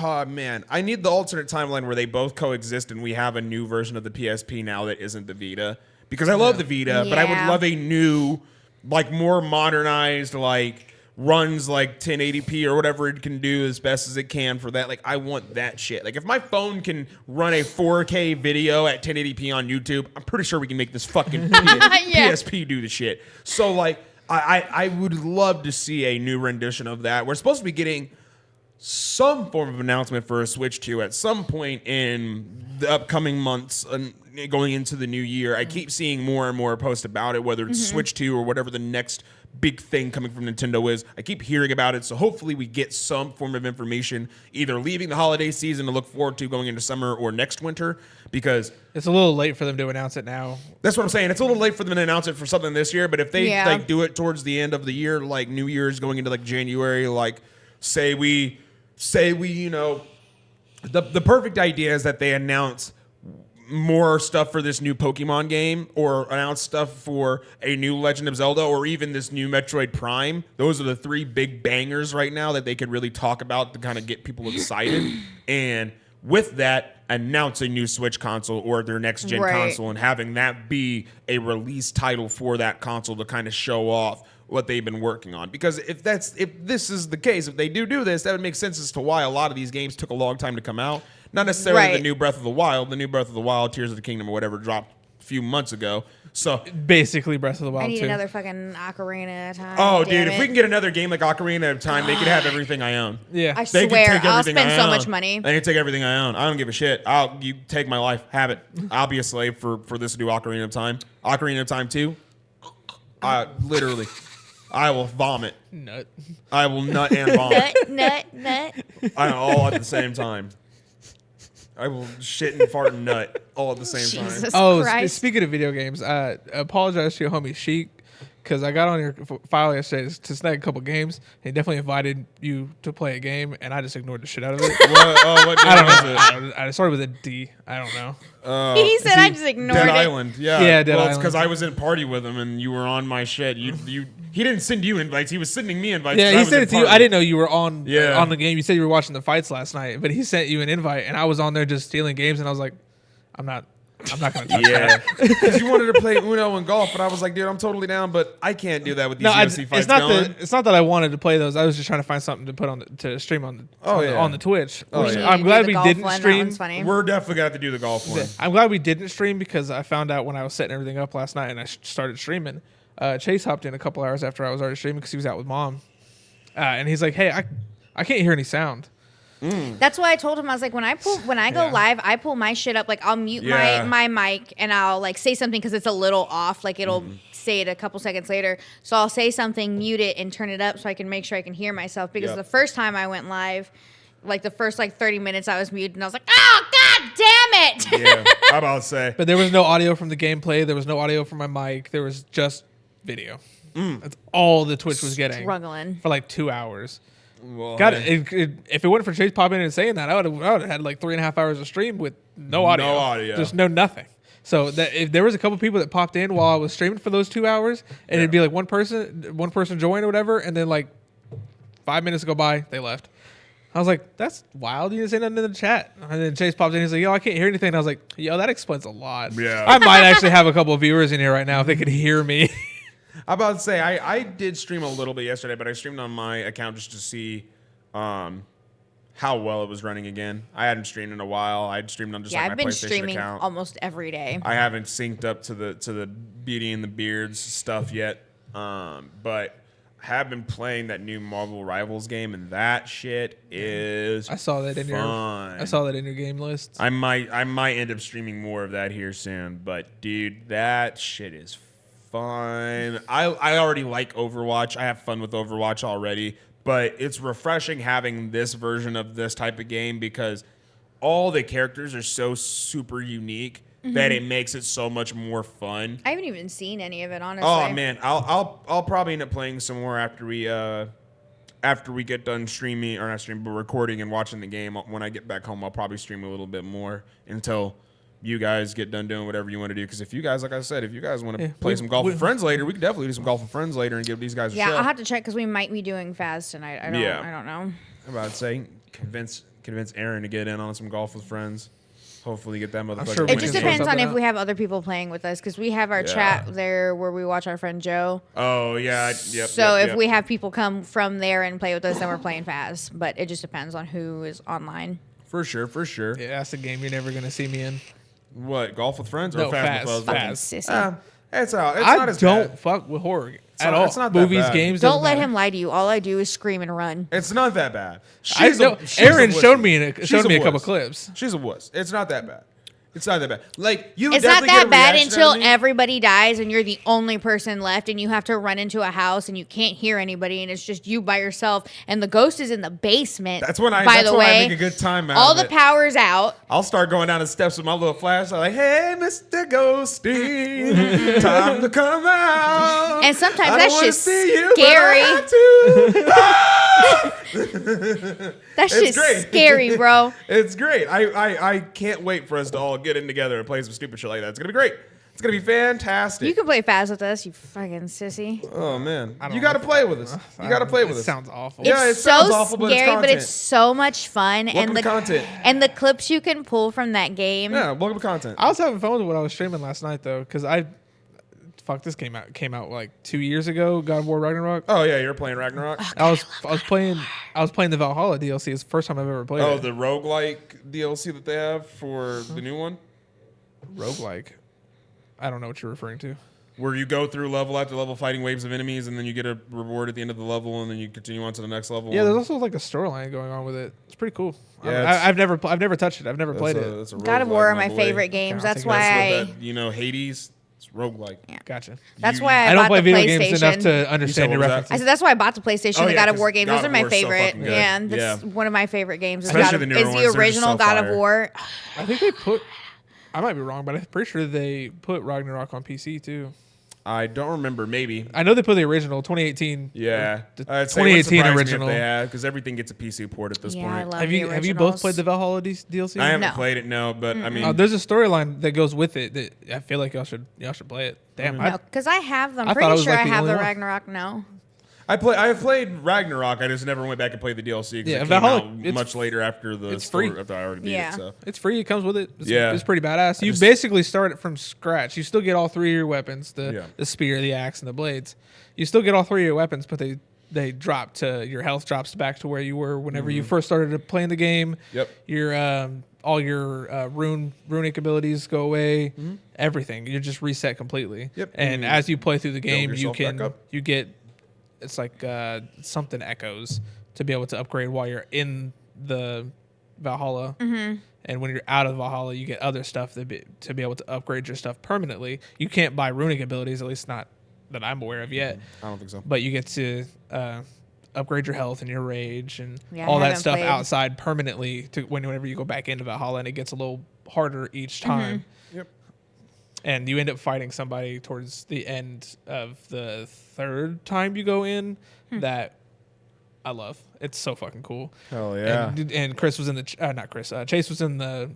oh man, I need the alternate timeline where they both coexist and we have a new version of the PSP now that isn't the Vita, because I love the Vita, but I would love a new, like more modernized, like runs like 1080p or whatever it can do as best as it can for that. Like I want that shit. Like if my phone can run a 4K video at 1080p on YouTube, I'm pretty sure we can make this fucking PSP do the shit. So like I would love to see a new rendition of that. We're supposed to be getting some form of announcement for a Switch 2 at some point in the upcoming months. And going into the new year. I keep seeing more and more posts about it, whether it's Switch 2 or whatever the next big thing coming from Nintendo is. I keep hearing about it, so hopefully we get some form of information either leaving the holiday season to look forward to going into summer or next winter, because it's a little late for them to announce it now. That's what I'm saying. It's a little late for them to announce it for something this year, but if they like do it towards the end of the year, like New Year's going into like January, like say we you know, the perfect idea is that they announce more stuff for this new Pokemon game, or announce stuff for a new Legend of Zelda, or even this new Metroid Prime. Those are the 3 big bangers right now that they could really talk about to kind of get people excited. And with that, announce a new Switch console or their next gen console, and having that be a release title for that console to kind of show off what they've been working on. Because if this is the case, if they do this, that would make sense as to why a lot of these games took a long time to come out. Not necessarily the new Breath of the Wild. The new Breath of the Wild, Tears of the Kingdom, or whatever, dropped a few months ago. So basically Breath of the Wild. I need too. another fucking Ocarina of Time. Oh, dude, if we can get another game like Ocarina of Time, they could have everything I own. Yeah, I swear, I'll spend so much money. They can take everything I own. I don't give a shit. You take my life, have it. I'll be a slave for this new Ocarina of Time. Ocarina of Time 2. Literally, I will vomit. Nut. I will nut and vomit. nut. All at the same time. I will shit and fart and nut all at the same time. Christ. Speaking of video games, apologize to your homie Sheik, because I got on your file yesterday to snag a couple games. He definitely invited you to play a game, and I just ignored the shit out of it. What game I don't was know. I started with a D. I don't know. He said I just ignored Dead it. Island. Yeah. Dead Well, it's Island. because I was in party with him, and you were on my shit. He didn't send you invites. He was sending me invites. Yeah, he sent it to you. I didn't know you were on Yeah. the game. You said you were watching the fights last night, but he sent you an invite, and I was on there just stealing games, and I was like, I'm not going to touch that. Because you wanted to play Uno and golf, but I was like, dude, I'm totally down, but I can't do that with these UFC fights going. It's not that I wanted to play those. I was just trying to find something to put on to stream on the Twitch. I'm glad we didn't stream. We're definitely going to have to do the golf one. I'm glad we didn't stream, because I found out when I was setting everything up last night and I started streaming. Chase hopped in a couple hours after I was already streaming because he was out with mom, and he's like, "Hey, I can't hear any sound." That's why I told him, I was like, when I go live, I pull my shit up. Like, I'll mute my mic and I'll like say something because it's a little off. Like, it'll say it a couple seconds later. So I'll say something, mute it, and turn it up so I can make sure I can hear myself. Because the first time I went live, like the first 30 minutes I was muted, and I was like, oh, God damn it. Yeah, I'm about to say. But there was no audio from the gameplay. There was no audio from my mic. There was just video. That's all the Twitch was getting. Struggling. For like 2 hours. Well, God, if it wasn't for Chase popping in and saying that, I would have had like 3.5 hours of stream with no audio. No audio. Just no nothing. So that if there was a couple people that popped in while I was streaming for those 2 hours, and it'd be like one person join or whatever, and then like 5 minutes go by, they left. I was like, that's wild. You didn't say nothing in the chat. And then Chase popped in. He's like, yo, I can't hear anything. And I was like, yo, that explains a lot. Yeah. I might actually have a couple of viewers in here right now if they could hear me. I'm about to say, I did stream a little bit yesterday, but I streamed on my account just to see how well it was running again. I hadn't streamed in a while. I'd streamed on just I've my been PlayStation streaming account. almost every day. I haven't synced up to the Beauty and the Beards stuff yet, but have been playing that new Marvel Rivals game, and that shit is I saw that in your game list. I might end up streaming more of that here soon, but dude, that shit is fun. I already like Overwatch. I have fun with Overwatch already, but it's refreshing having this version of this type of game because all the characters are so super unique that it makes it so much more fun. I haven't even seen any of it, honestly. Oh man, I'll probably end up playing some more after we get done streaming, or not streaming, but recording and watching the game. When I get back home, I'll probably stream a little bit more until you guys get done doing whatever you want to do. Because if you guys, like I said, if you guys want to play some golf with friends later, we can definitely do some golf with friends later and give these guys a shot. Yeah, I'll have to check because we might be doing Faz tonight. I don't know. I'm about to say convince Aaron to get in on some golf with friends. Hopefully get that motherfucker. Sure it just depends on if we have other people playing with us, because we have our chat there where we watch our friend Joe. Oh yeah, yep. So if we have people come from there and play with us, then we're playing Faz. But it just depends on who is online. For sure. Yeah, that's a game you're never gonna see me in. What, golf with friends or Faz with Faz? It's not as bad. I don't fuck with horror at all. It's not that Movies, bad. games. Don't let him lie to you. All I do is scream and run. It's not that bad. Aaron showed me a couple clips. She's a wuss. It's not that bad. It's not that bad. Like you. Would It's not definitely that get a bad reaction until out of me. everybody dies and you're the only person left and you have to run into a house and you can't hear anybody and it's just you by yourself and the ghost is in the basement. That's when I. By That's the when way, I make a good time out all of the it. power's out. I'll start going down the steps with my little flashlight, like, "Hey, Mr. Ghosty, time to come out." And sometimes I that's don't wanna just see you, but scary. I have to. That's It's just great. scary, bro. It's great. I can't wait for us to all get in together and play some stupid shit like that. It's gonna be great. It's gonna be fantastic. You can play fast with us, you fucking sissy. Oh man, I don't you got to know. play with us. You got to play with It us. sounds awful. Yeah, It's it sounds so awful, but it's scary, but content. it's so much fun. Welcome and the to content. and the clips you can pull from that game. Yeah, welcome to content. I was having fun with what I was streaming last night though, because this came out like 2 years ago. God of War Ragnarok. Oh yeah, you're playing Ragnarok. I was playing the Valhalla DLC. It's the first time I've ever played Oh, it. the roguelike DLC that they have for the new one, Roguelike. I don't know what you're referring to. where you go through level after level fighting waves of enemies, and then you get a reward at the end of the level, and then you continue on to the next level. Yeah, there's also like a storyline going on with it. It's pretty cool. Yeah, I've never touched it. I've never played it. That's a God of roguelike War are on my the way. favorite games. Okay, I'll That's take why That's I. what that, Hades. It's roguelike. Yeah. Gotcha. That's You- why I I don't bought play the video games enough PlayStation. to understand your what was that? references. I said that's why I bought the PlayStation. Oh, the yeah, God of War 'cause games. God Those are of my War is so favorite. fucking good. Yeah, that's Yeah. one of my favorite games. Is Especially God the of, newer is ones, the they're just original so God fire. of War. I think they put. I might be wrong, but I'm pretty sure they put Ragnarok on PC too. I don't remember. Maybe. I know they put the original 2018. Yeah. The I'd say it wouldn't 2018 surprise me original. if they had, because everything gets a PC port at this Yeah, I point. love Have the you originals. both played the Valhalla DLC? I haven't No. played it, no, but I mean, There's a storyline that goes with it that I feel like y'all should play it. Damn, No, because I have them. I thought Pretty I was, sure like, I the have only the one. Ragnarok. No. I have played Ragnarok. I just never went back and played the DLC because Yeah, it came Valhalla, out it's- much later after the it's story, free. after I already beat Yeah. it. So it's free. It comes with it. Yeah. It's pretty badass. You just- basically start it from scratch. You still get all three of your weapons: the spear, the axe, and the blades. You still get all three of your weapons, but they drop to your health drops back to where you were whenever you first started playing the game. Yep. Your all your runic abilities go away. Everything you just reset completely. Yep. And as you play through the game, you yourself back can up. you get it's like something echoes to be able to upgrade while you're in the Valhalla. And when you're out of Valhalla, you get other stuff to be able to upgrade your stuff permanently. You can't buy runic abilities, at least not that I'm aware of yet. I don't think so. But you get to upgrade your health and your rage and Yeah, I all that haven't stuff played. outside permanently to whenever you go back into Valhalla, and it gets a little harder each time. Yep. And you end up fighting somebody towards the end of the third time you go in that I love. It's so fucking cool. Hell yeah. And Chris was in the not Chris. Chase was in the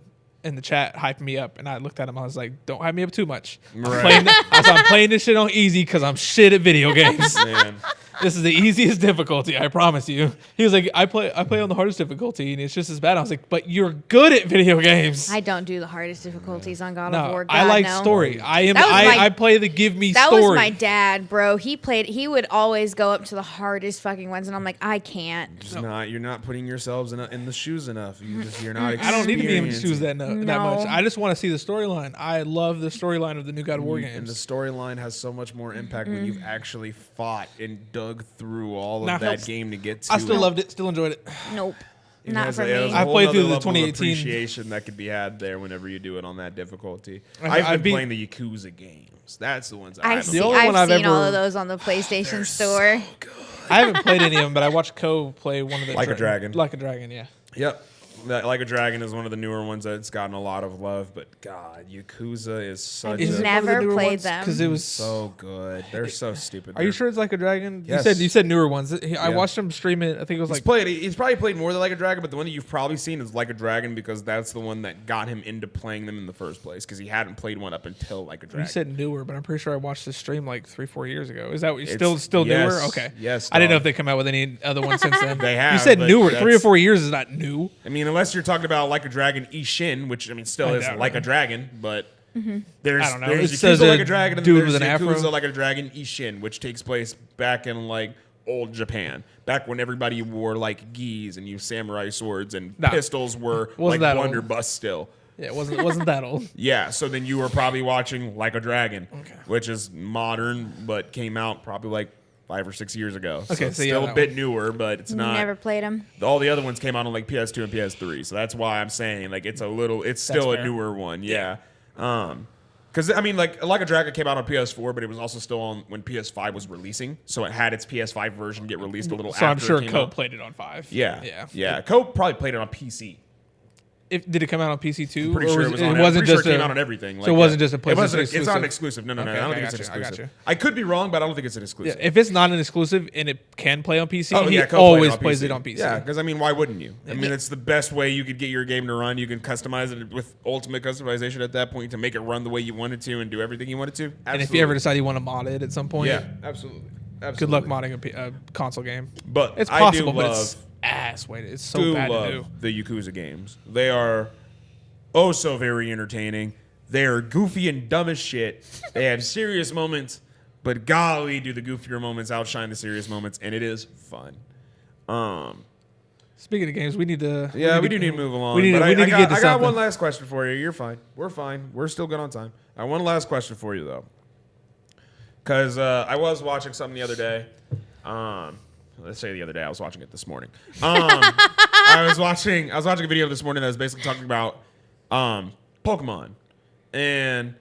chat hyping me up, and I looked at him. I was like, "Don't hype me up too much." Right. I'm playing this shit on easy because I'm shit at video games. Man. This is the easiest difficulty, I promise you. He was like, I play on the hardest difficulty, and it's just as bad. I was like, but you're good at video games. I don't do the hardest difficulties on God No, of War. I God, like no. story. That was my- I play the give me That story. was my dad, bro. He would always go up to the hardest fucking ones, and I'm like, I can't. Just not. You're not putting yourselves in the shoes enough. You're not. I don't need to be in the experiencing shoes that No. much. I just want to see the storyline. I love the storyline of the new God of War And the games. storyline has so much more impact when you've actually fought and dug through all of Now, that game to get to I still it. loved it. Still enjoyed it. Nope. It Not has for a- it has me. a I whole played nother through the level of 2018 appreciation that could be had there whenever you do it on that difficulty. I've I've been beat- playing the Yakuza games. That's the ones I've I've seen, only one I've I've seen all ever- of those on the PlayStation Store. I haven't played any of them, but I watched Co play one of the Like a Dragon. Like a Dragon, yeah. Yep. That Like a Dragon is one of the newer ones that's gotten a lot of love, but God, Yakuza is such I've Is it a never one of the newer played ones? them. Because it was so good. They're so stupid. Are you sure it's Like a Dragon? Yes. You said newer ones. I Yeah. watched him stream it. I think it was He's probably played more than Like a Dragon, but the one that you've probably seen is Like a Dragon because that's the one that got him into playing them in the first place because he hadn't played one up until Like a Dragon. you said newer, but I'm pretty sure I watched this stream like 3-4 years ago. Is that what It's- still yes, newer? Okay. yes, I didn't know dog. if they come out with any other ones since then. They have, You said but newer. 3 or that's- 4 years is not new. I mean, unless you're talking about Like a Dragon Ishin, which I mean still I is doubt Like it. a Dragon, but there's I don't know. there's It says Yakuza a Like a Dragon and dude there's with an afro. Yakuza Like a Dragon Ishin, which takes place back in like old Japan, back when everybody wore like gis and used samurai swords and Nah. pistols were Wasn't like that old. blunderbuss still. Yeah, it wasn't that old. Yeah, so then you were probably watching Like a Dragon, Okay. which is modern but came out probably like 5 or 6 years ago. Okay, so it's so still yeah, a bit newer, but it's not. Never played them. All the other ones came out on like PS2 and PS3, so that's why I'm saying like it's still a newer one. Yeah. Because I mean, like a Dragon came out on PS4, but it was also still on when PS5 was releasing, so it had its PS5 version get released a little So after. I'm sure it came Cope out. played it on 5. Yeah. Cope probably played it on PC. Did it come out on PC too? I'm pretty sure it was on. wasn't Pretty just sure it came out on everything. So it wasn't just a PlayStation It's not an exclusive? exclusive. No. Okay, I don't I think it's an got you, I got exclusive. you. I could be wrong, but I don't think it's an Yeah, exclusive. if it's not an exclusive and it can play on PC, Oh, he yeah, Cope always played plays it on PC. Yeah, because I mean, why wouldn't you? I mean, it's the best way you could get your game to run. You can customize it with ultimate customization at that point to make it run the way you wanted to and do everything you wanted to. Absolutely. And if you ever decide you want to mod it at some point, yeah, absolutely. Good luck modding a console game. But it's I possible, do but love, it's ass. Wait, it's so bad to do. The Yakuza games. They are oh so very entertaining. They are goofy and dumb as shit. They have serious moments, but golly, do the goofier moments outshine the serious moments, and it is fun. Speaking of games, we need to. Yeah, we do need to move along. We need to get to I got something. one last question for you. You're fine. We're fine. We're still good on time. I have one last question for you though, because I was watching something the other day. Let's say the other day. I was watching it this morning. I was watching a video this morning that was basically talking about Pokemon, and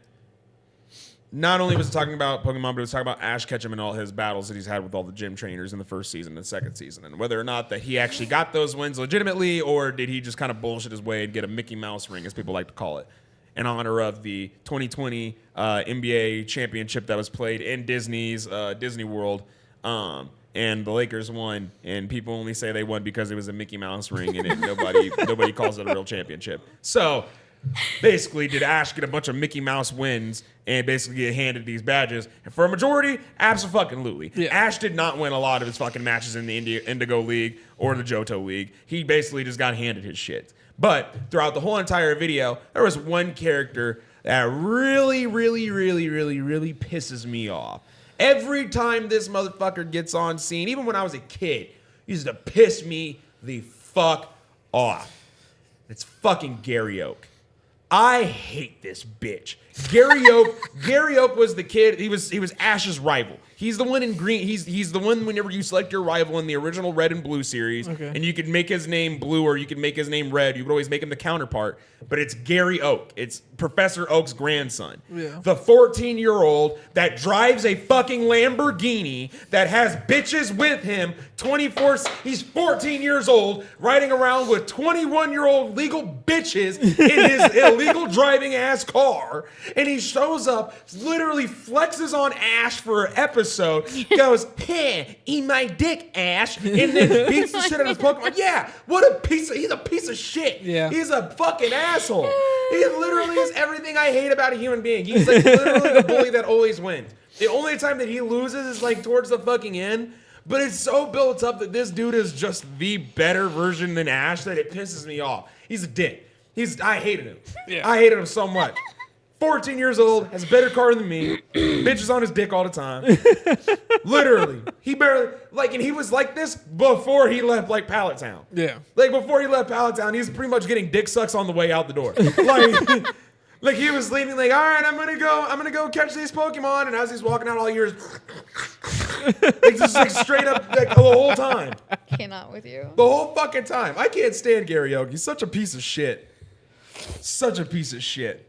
not only was it talking about Pokemon, but it was talking about Ash Ketchum and all his battles that he's had with all the gym trainers in the first season and second season, and whether or not that he actually got those wins legitimately, or did he just kind of bullshit his way and get a Mickey Mouse ring, as people like to call it, in honor of the 2020 NBA championship that was played in Disney's Disney World. And the Lakers won, and people only say they won because it was a Mickey Mouse ring, and nobody calls it a real championship. So basically, did Ash get a bunch of Mickey Mouse wins and basically get handed these badges? And for a majority, absolutely. Yeah. Ash did not win a lot of his fucking matches in the Indigo League or the Johto League. He basically just got handed his shit. But throughout the whole entire video, there was one character that really pisses me off. Every time this motherfucker gets on scene, even when I was a kid, he used to piss me the fuck off. It's fucking Gary Oak. I hate this bitch. Gary Oak was the kid. He was Ash's rival. He's the one in green. He's the one whenever you select your rival in the original Red and Blue series, okay, and you could make his name Blue or you could make his name Red. You could always make him the counterpart. But it's Gary Oak. It's Professor Oak's grandson. Yeah. The 14-year-old that drives a fucking Lamborghini that has bitches with him 24. He's 14 years old, riding around with 21-year-old legal bitches in his illegal driving ass car, and he shows up, literally flexes on Ash for an episode, goes, "Hey, eat my dick, Ash," and then beats the shit out of his Pokemon. Yeah, he's a piece of shit. Yeah. He's a fucking asshole. He literally is everything I hate about a human being. He's like literally the bully that always wins. The only time that he loses is like towards the fucking end, but it's so built up that this dude is just the better version than Ash that it pisses me off. He's a dick. I hated him. Yeah. I hated him so much. 14 years old, has a better car than me, bitches on his dick all the time. Literally. He barely, and he was like this before he left, Pallet Town. Yeah. Before he left Pallet Town, he was pretty much getting dick sucks on the way out the door. He was leaving, all right, I'm gonna go catch these Pokemon, and as he's walking out, all he hears, just straight up, the whole time. Cannot with you. The whole fucking time. I can't stand Gary Oak. He's such a piece of shit. Such a piece of shit.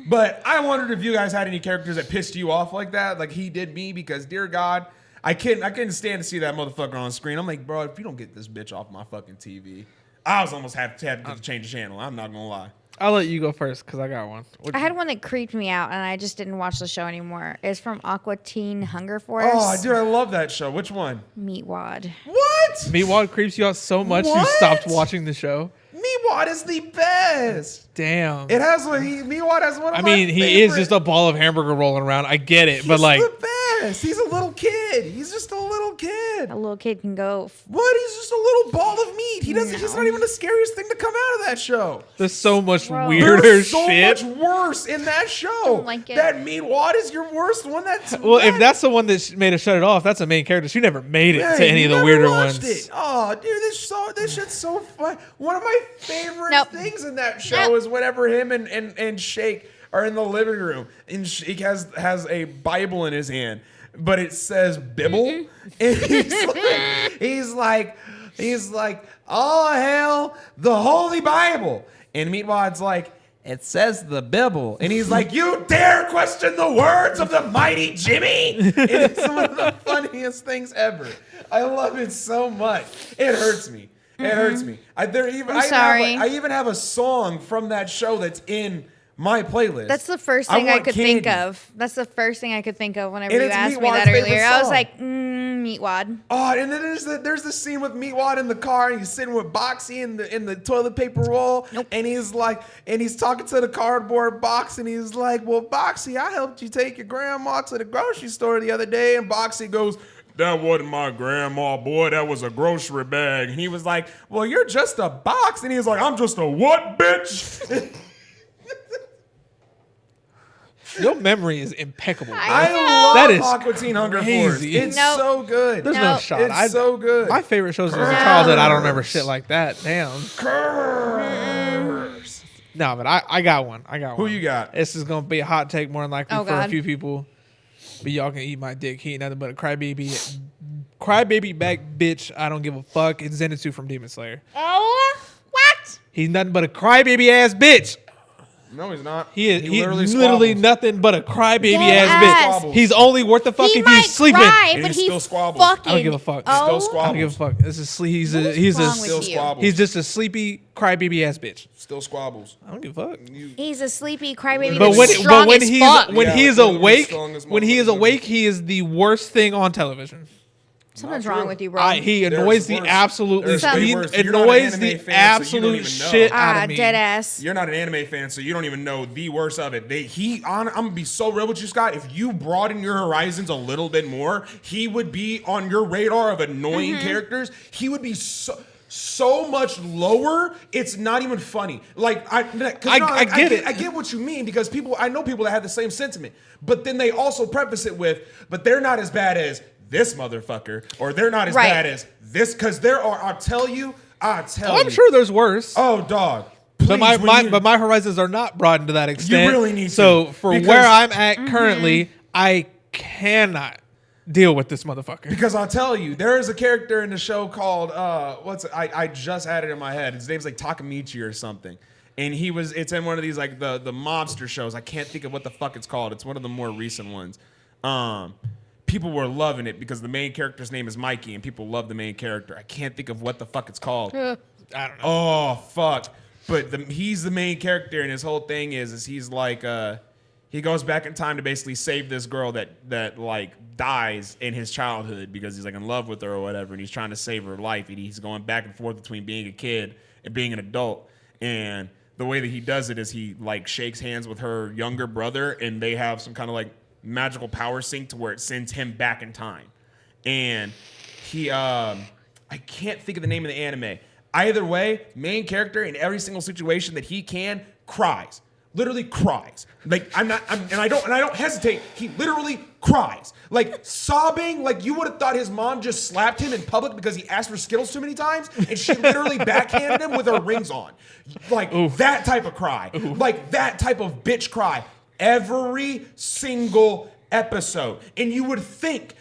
But I wondered if you guys had any characters that pissed you off like that, like he did me, because dear God, I couldn't stand to see that motherfucker on screen. I'm like, bro, if you don't get this bitch off my fucking TV, I was almost had to change the channel. I'm not gonna lie. I'll let you go first because I got one. I had one that creeped me out, and I just didn't watch the show anymore. It's from Aqua Teen Hunger Force. Oh, dude, I love that show. Which one? Meatwad. What? Meatwad creeps you out so much you stopped watching the show? Meatwad is the best. Damn. Meatwad has one of my he is just a ball of hamburger rolling around. I get it, but He's the best. He's a little kid. He's just a little kid. A little kid can go. What? He's just a little ball of meat. He's not even the scariest thing to come out of that show. There's so much weirder shit. There's so much worse in that show. Don't like it. That Meatwad is your worst one. If that's the one that made us shut it off, that's a main character. She never made it to any of the weirder ones. Oh, dude, this shit's so fun. One of my favorite things in that show is whenever him and Shake are in the living room, and Shake has a Bible in his hand. but it says Bibble. And he's like, oh hell, the Holy Bible. And Meatwad's like, it says the Bibble. And he's like, you dare question the words of the mighty Jimmy? And it's one of the funniest things ever. I love it so much. It hurts me. It hurts me. I even have a song from that show that's in my playlist. That's the first thing I could think of. That's the first thing I could think of whenever you asked me that earlier. I was like, Meatwad. Oh, and then there's the scene with Meatwad in the car, and he's sitting with Boxy in the toilet paper roll, and he's talking to the cardboard box, and he's like, well, Boxy, I helped you take your grandma to the grocery store the other day, and Boxy goes, that wasn't my grandma, boy. That was a grocery bag. And he was like, well, you're just a box. And he was like, I'm just a what, bitch? Your memory is impeccable. I love Aqua Teen Hunger Force. It's so good. There's no shot. It's so good. My favorite shows as a childhood, I don't remember shit like that. Damn. Curse. No, but I got one. Who you got? This is going to be a hot take more than likely for a few people. But y'all can eat my dick. He ain't nothing but a crybaby back bitch. I don't give a fuck. It's Zenitsu from Demon Slayer. Oh, what? He's nothing but a crybaby ass bitch. No, he's not. He literally nothing but a crybaby ass bitch. Bitch. He's only worth the fuck if he's sleeping. But he still squabbles. Fucking, I don't give a fuck. Oh. Still I don't give a fuck. This is he's just a sleepy crybaby ass bitch. Still squabbles. I don't give a fuck. He's a sleepy crybaby. But when he's awake, awake, he is the worst thing on television. Something's wrong with you, bro. He annoys the absolute shit out of me. Dead ass. You're not an anime fan, so you don't even know the worst of it. I'm gonna be so real with you, Scott. If you broaden your horizons a little bit more, he would be on your radar of annoying characters. He would be so much lower. It's not even funny. Like I get it. I get what you mean because I know people that have the same sentiment, but then they also preface it with, but they're not as bad as this motherfucker, or they're not as bad as this, because there are. I'm sure there's worse. Oh, dog. Please, but my horizons are not broadened to that extent. You really need to. So where I'm at currently, I cannot deal with this motherfucker. Because I'll tell you, there is a character in the show called I just had it in my head. His name's like Takamichi or something. And it's in one of these like the mobster shows. I can't think of what the fuck it's called. It's one of the more recent ones. People were loving it because the main character's name is Mikey, and people love the main character. I can't think of what the fuck it's called. I don't know. Oh, fuck. But he's the main character, and his whole thing is he's like, he goes back in time to basically save this girl that like dies in his childhood because he's like in love with her or whatever, and he's trying to save her life, and he's going back and forth between being a kid and being an adult. And the way that he does it is he like shakes hands with her younger brother, and they have some kind of like magical power sync to where it sends him back in time. And he I can't think of the name of the anime. Either way, main character in every single situation that he cries. Literally cries. Like I don't hesitate. He literally cries. Like sobbing, like you would have thought his mom just slapped him in public because he asked for Skittles too many times, and she literally backhanded him with her rings on. Like that type of cry. Like that type of bitch cry. Every single episode. And you would think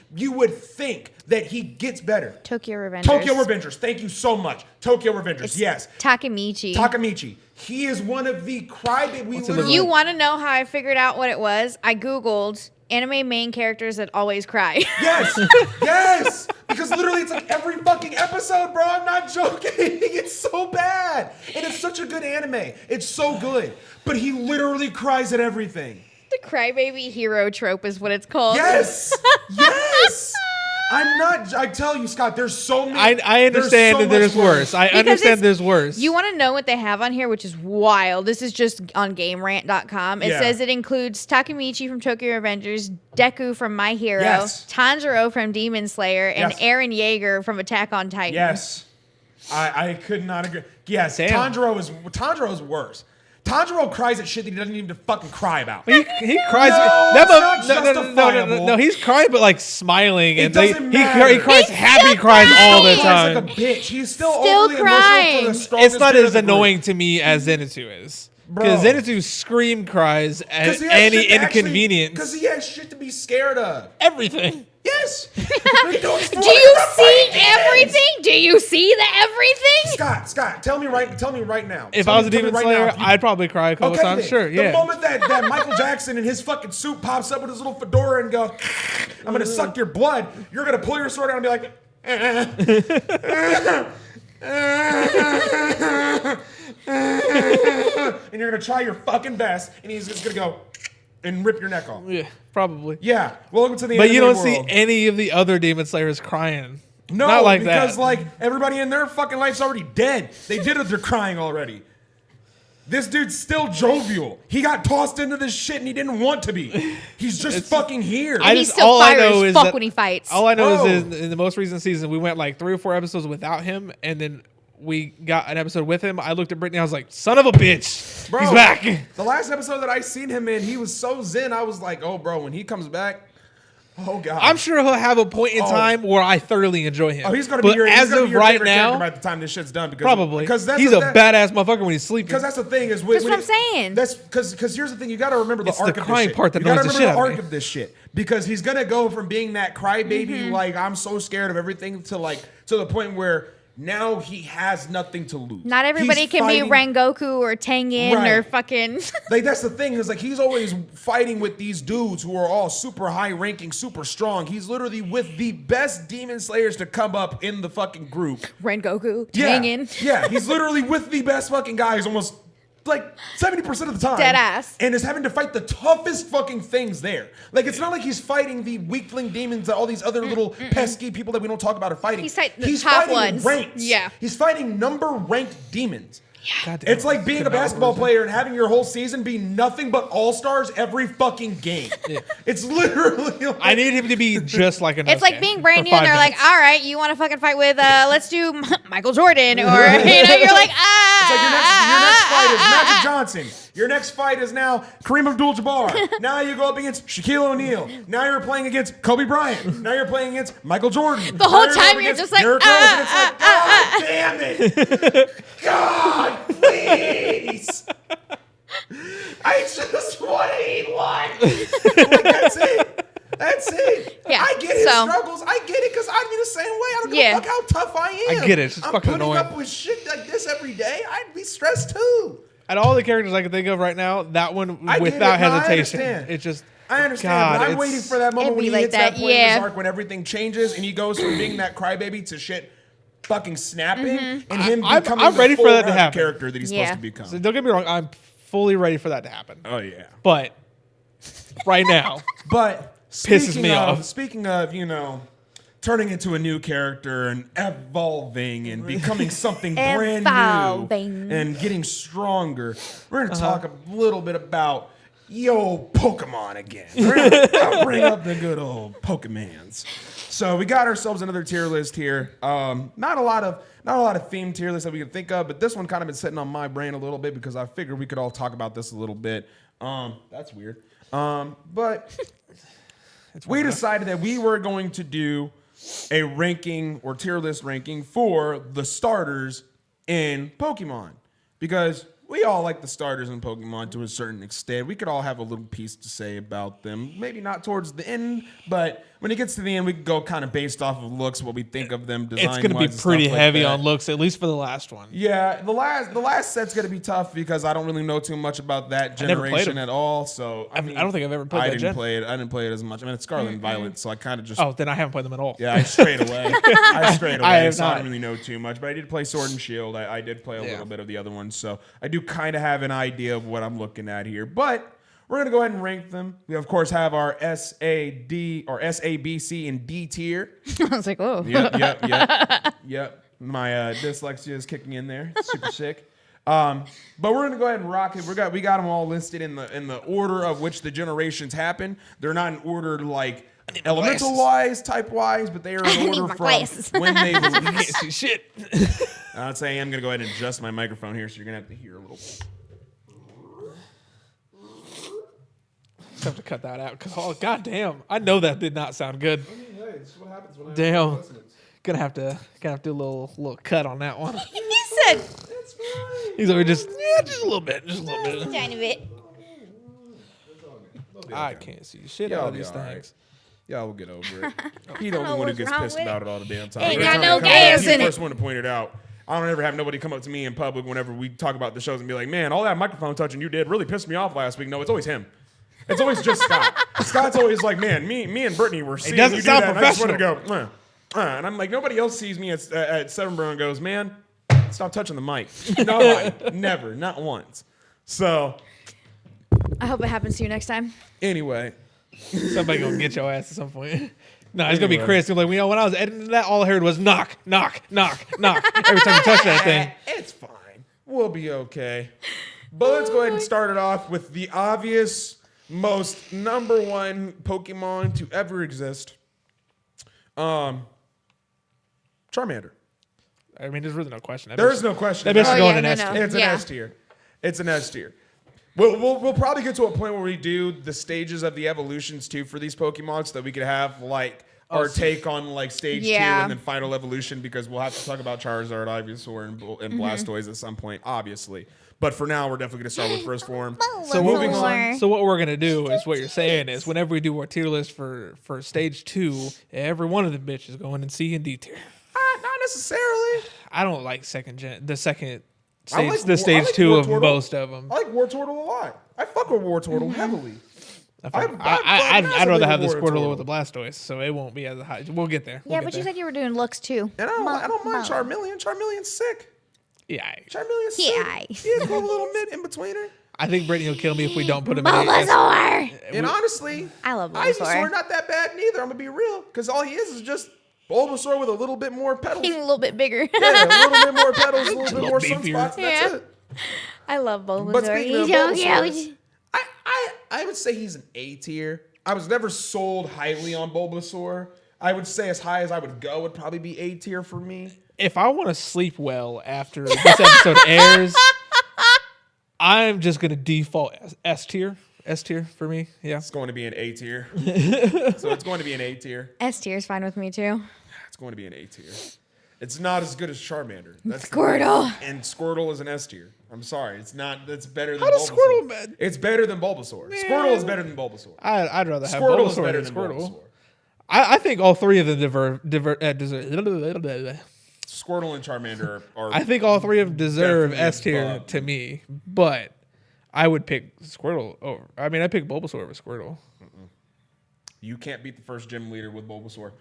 that he gets better. Tokyo Revengers. Thank you so much. Tokyo Revengers. Yes. Takamichi. He is one of the crybaby. You want to know how I figured out what it was? I Googled anime main characters that always cry. Yes. Yes. Because literally it's like every fucking episode, bro. I'm not joking. It's so bad. And it's such a good anime. It's so good. But he literally cries at everything. The crybaby hero trope is what it's called. Yes. Yes. I tell you, Scott, there's so many. I understand that there's worse. I understand there's worse. You want to know what they have on here, which is wild. This is just on GameRant.com. It says it includes Takamichi from Tokyo Revengers, Deku from My Hero, Tanjiro from Demon Slayer, and Eren Yeager from Attack on Titan. Yes. I could not agree. Yes, Damn. Tanjiro is worse. Tanjiro cries at shit that he doesn't even fucking cry about. He cries. No, he's crying, but like smiling, and he cries happy cries all the time. He's like a bitch. He's still overly crying. emotional for the strongest It's not bit as of the annoying group. to me as Zenitsu is. Because Zenitsu scream cries at any inconvenience. Because he has shit to be scared of. Everything. Yes. Do you see everything? Do you see the everything? Scott, tell me right now. If I was a Demon Slayer, I'd probably cry a couple times. Sure, yeah. The moment that Michael Jackson in his fucking suit pops up with his little fedora and go, I'm gonna suck your blood, you're gonna pull your sword out and be like, and you're gonna try your fucking best, and he's just gonna go and rip your neck off. Yeah, probably. Yeah. Welcome to the But you don't world. see any of the other Demon Slayers crying. No, not like because that. like everybody in their fucking life's already dead. They did it. They're crying already. This dude's still jovial. He got tossed into this shit and he didn't want to be. He's just fucking here. He's still fire as fuck when he fights. All I know is in the most recent season, we went like 3 or 4 episodes without him, and then we got an episode with him. I looked at Brittany. I was like, son of a bitch. Bro, he's back. The last episode that I seen him in, he was so zen. I was like, oh, bro, when he comes back, oh, God. I'm sure he'll have a point in time where I thoroughly enjoy him. Oh, he's going to be your right now, by the time this shit's done. Because, probably. Because he's a badass motherfucker when he's sleeping. Because that's the thing. That's what I'm saying. That's because here's the thing. You got to remember the arc of this shit. It's the crying part that you annoys the shit out of me. You got to remember the arc of this shit. Because he's going to go from being that crybaby, like, I'm so scared of everything, to the point where now he has nothing to lose. Not everybody can be Rengoku or Tengen or fucking. Like, that's the thing, is like he's always fighting with these dudes who are all super high ranking, super strong. He's literally with the best Demon Slayers to come up in the fucking group. Rengoku, Tengen. Yeah, he's literally with the best fucking guys almost like 70% of the time. Dead ass. And is having to fight the toughest fucking things there. Like, it's not like he's fighting the weakling demons that all these other little pesky people that we don't talk about are fighting. He's top fighting ones. Ranks. Yeah. He's fighting number ranked demons. Yeah. It's like being a basketball player and having your whole season be nothing but all-stars every fucking game. Yeah. It's literally like, I need him to be just like an. It's like being brand new and they're like, all right, you want to fucking fight with, let's do Michael Jordan, or, you're like, It's like your next fight is Magic Johnson. Your next fight is now Kareem Abdul-Jabbar. Now you go up against Shaquille O'Neal. Now you're playing against Kobe Bryant. Now you're playing against Michael Jordan. The whole time you're just like, God damn it. God, please. I just want to eat one. Like, that's it. That's it. Yeah, I get his struggles. I get it because I'd be the same way. I don't give a fuck how tough I am. I get it. It's just I'm fucking putting annoying. up with shit like this every day. I'd be stressed too. Out of all the characters I can think of right now, that one without hesitation. It's just. I understand, God, but I'm waiting for that moment when he hits that point in his arc when everything changes and he goes from being that crybaby to shit fucking snapping and him becoming I'm ready for that to happen. Character that he's supposed to become. So don't get me wrong, I'm fully ready for that to happen. Oh yeah. But right now, pisses me off. Speaking of, turning into a new character and evolving and becoming something brand new and getting stronger, we're going to talk a little bit about Pokemon again. We're gonna bring up the good old Pokemans. So we got ourselves another tier list here. Not a lot of theme tier lists that we can think of, but this one kind of been sitting on my brain a little bit because I figured we could all talk about this a little bit. That's weird. But we decided that we were going to do a ranking or tier list ranking for the starters in Pokemon because we all like the starters in Pokemon to a certain extent. We could all have a little piece to say about them. Maybe not towards the end, but when it gets to the end, we can go kind of based off of looks, what we think of them design-wise. It's going to be pretty heavy on looks, at least for the last one. Yeah, the last set's going to be tough because I don't really know too much about that generation at all. So I don't think I've ever played that gen. I didn't play it as much. I mean, it's Scarlet and Violet, so I kind of just... Oh, then I haven't played them at all. Yeah, I strayed away. I don't really know too much, but I did play Sword and Shield. I did play a little bit of the other ones, so I do kind of have an idea of what I'm looking at here. But we're going to go ahead and rank them. We, of course, have our S, A, D, or S, A, B, C, and D tier. I was like, whoa. Yep. My dyslexia is kicking in there. It's super sick. But we're going to go ahead and rock it. We got them all listed in the order of which the generations happen. They're not in order like elemental-wise, type-wise, but they are in order from when they release. Shit. I'd say I'm going to go ahead and adjust my microphone here, so you're going to have to hear a little... Have to cut that out because goddamn, I know that did not sound good. I mean, hey, this is what happens when gonna have to do a little cut on that one. He said, "That's fine." He's always just a little bit, just a little bit. Tiny bit. I can't see shit out of these things. Y'all will get over it. He the only one who gets pissed about it all the damn time. Ain't got no gas He's in the it. first one to point it out. I don't ever have nobody come up to me in public whenever we talk about the shows and be like, man, all that microphone touching you did really pissed me off last week. No, it's always him. It's always just Scott. Scott's always like, man, me and Brittany were seeing doesn't you do sound that. And I just wanted professional. to go, and I'm like, nobody else sees me at Severnborough and goes, man, stop touching the mic. No, never, not once. So I hope it happens to you next time. anyway, Somebody gonna get your ass at some point. No, it's gonna be Chris. He'll be like, when I was editing that, all I heard was knock, knock, knock, knock. Every time you touch that thing. it's fine. We'll be okay. But let's go ahead and start it off with the obvious, most number one Pokemon to ever exist. Charmander. I mean, there's really no question. There is no question. That bitch is going yeah, in no, S no. tier. It's an Yeah. S tier. It's an S tier. We'll probably get to a point where we do the stages of the evolutions too for these Pokemon, so that we could have like our take on like stage 2 Yeah. and then final evolution, because we'll have to talk about Charizard, Ivysaur, and Blastoise at some point, obviously. But for now, we're definitely going to start with first form. So moving on. So what we're gonna do is what you're saying is whenever we do our tier list for stage 2, every one of the bitches going in C and D tier. Not necessarily. I don't like the second I stage, like the stage 2 Wartortle. of most of them. I like Wartortle a lot. I fuck with Wartortle heavily. I'd rather have the Wartortle. Squirtle with the Blastoise, so it won't be as high. We'll get there. Yeah, but you said you were doing looks too. And I don't mind Charmeleon. Charmeleon's sick. Yeah, Charmeleon's Yeah. sick. He's a cool little mid in betweener. I think Brittany will kill me if we don't put him in. Bulbasaur. And honestly, I love Ivysaur Bulbasaur. not that bad neither. I'm gonna be real, because all he is just Bulbasaur with a little bit more petals. He's a little bit bigger. Yeah, a little bit more petals, a little bit more beefier. sunspots. And that's Yeah. it. I love Bulbasaur. But speaking of He's so Bulbasaur, cute. I would say he's an A tier. I was never sold highly on Bulbasaur. I would say as high as I would go would probably be A tier for me. If I want to sleep well after this episode airs, I'm just gonna default S tier. S tier for me. Yeah. It's going to be an A tier. So it's going to be an A tier. S tier is fine with me too. It's going to be an A tier. It's not as good as Charmander. That's Squirtle. And Squirtle is an S tier. I'm sorry. It's not. That's better than How does Bulbasaur. Squirtle bad? It's better than Bulbasaur. Squirtle is better than Bulbasaur. I'd rather have Squirtle is Bulbasaur better than than Squirtle. Bulbasaur. I think all three of them deserve. Squirtle and Charmander are. I think all three of them deserve Definitely S tier above. to me, but I would pick Squirtle over. I mean, I pick Bulbasaur over Squirtle. You can't beat the first gym leader with Bulbasaur.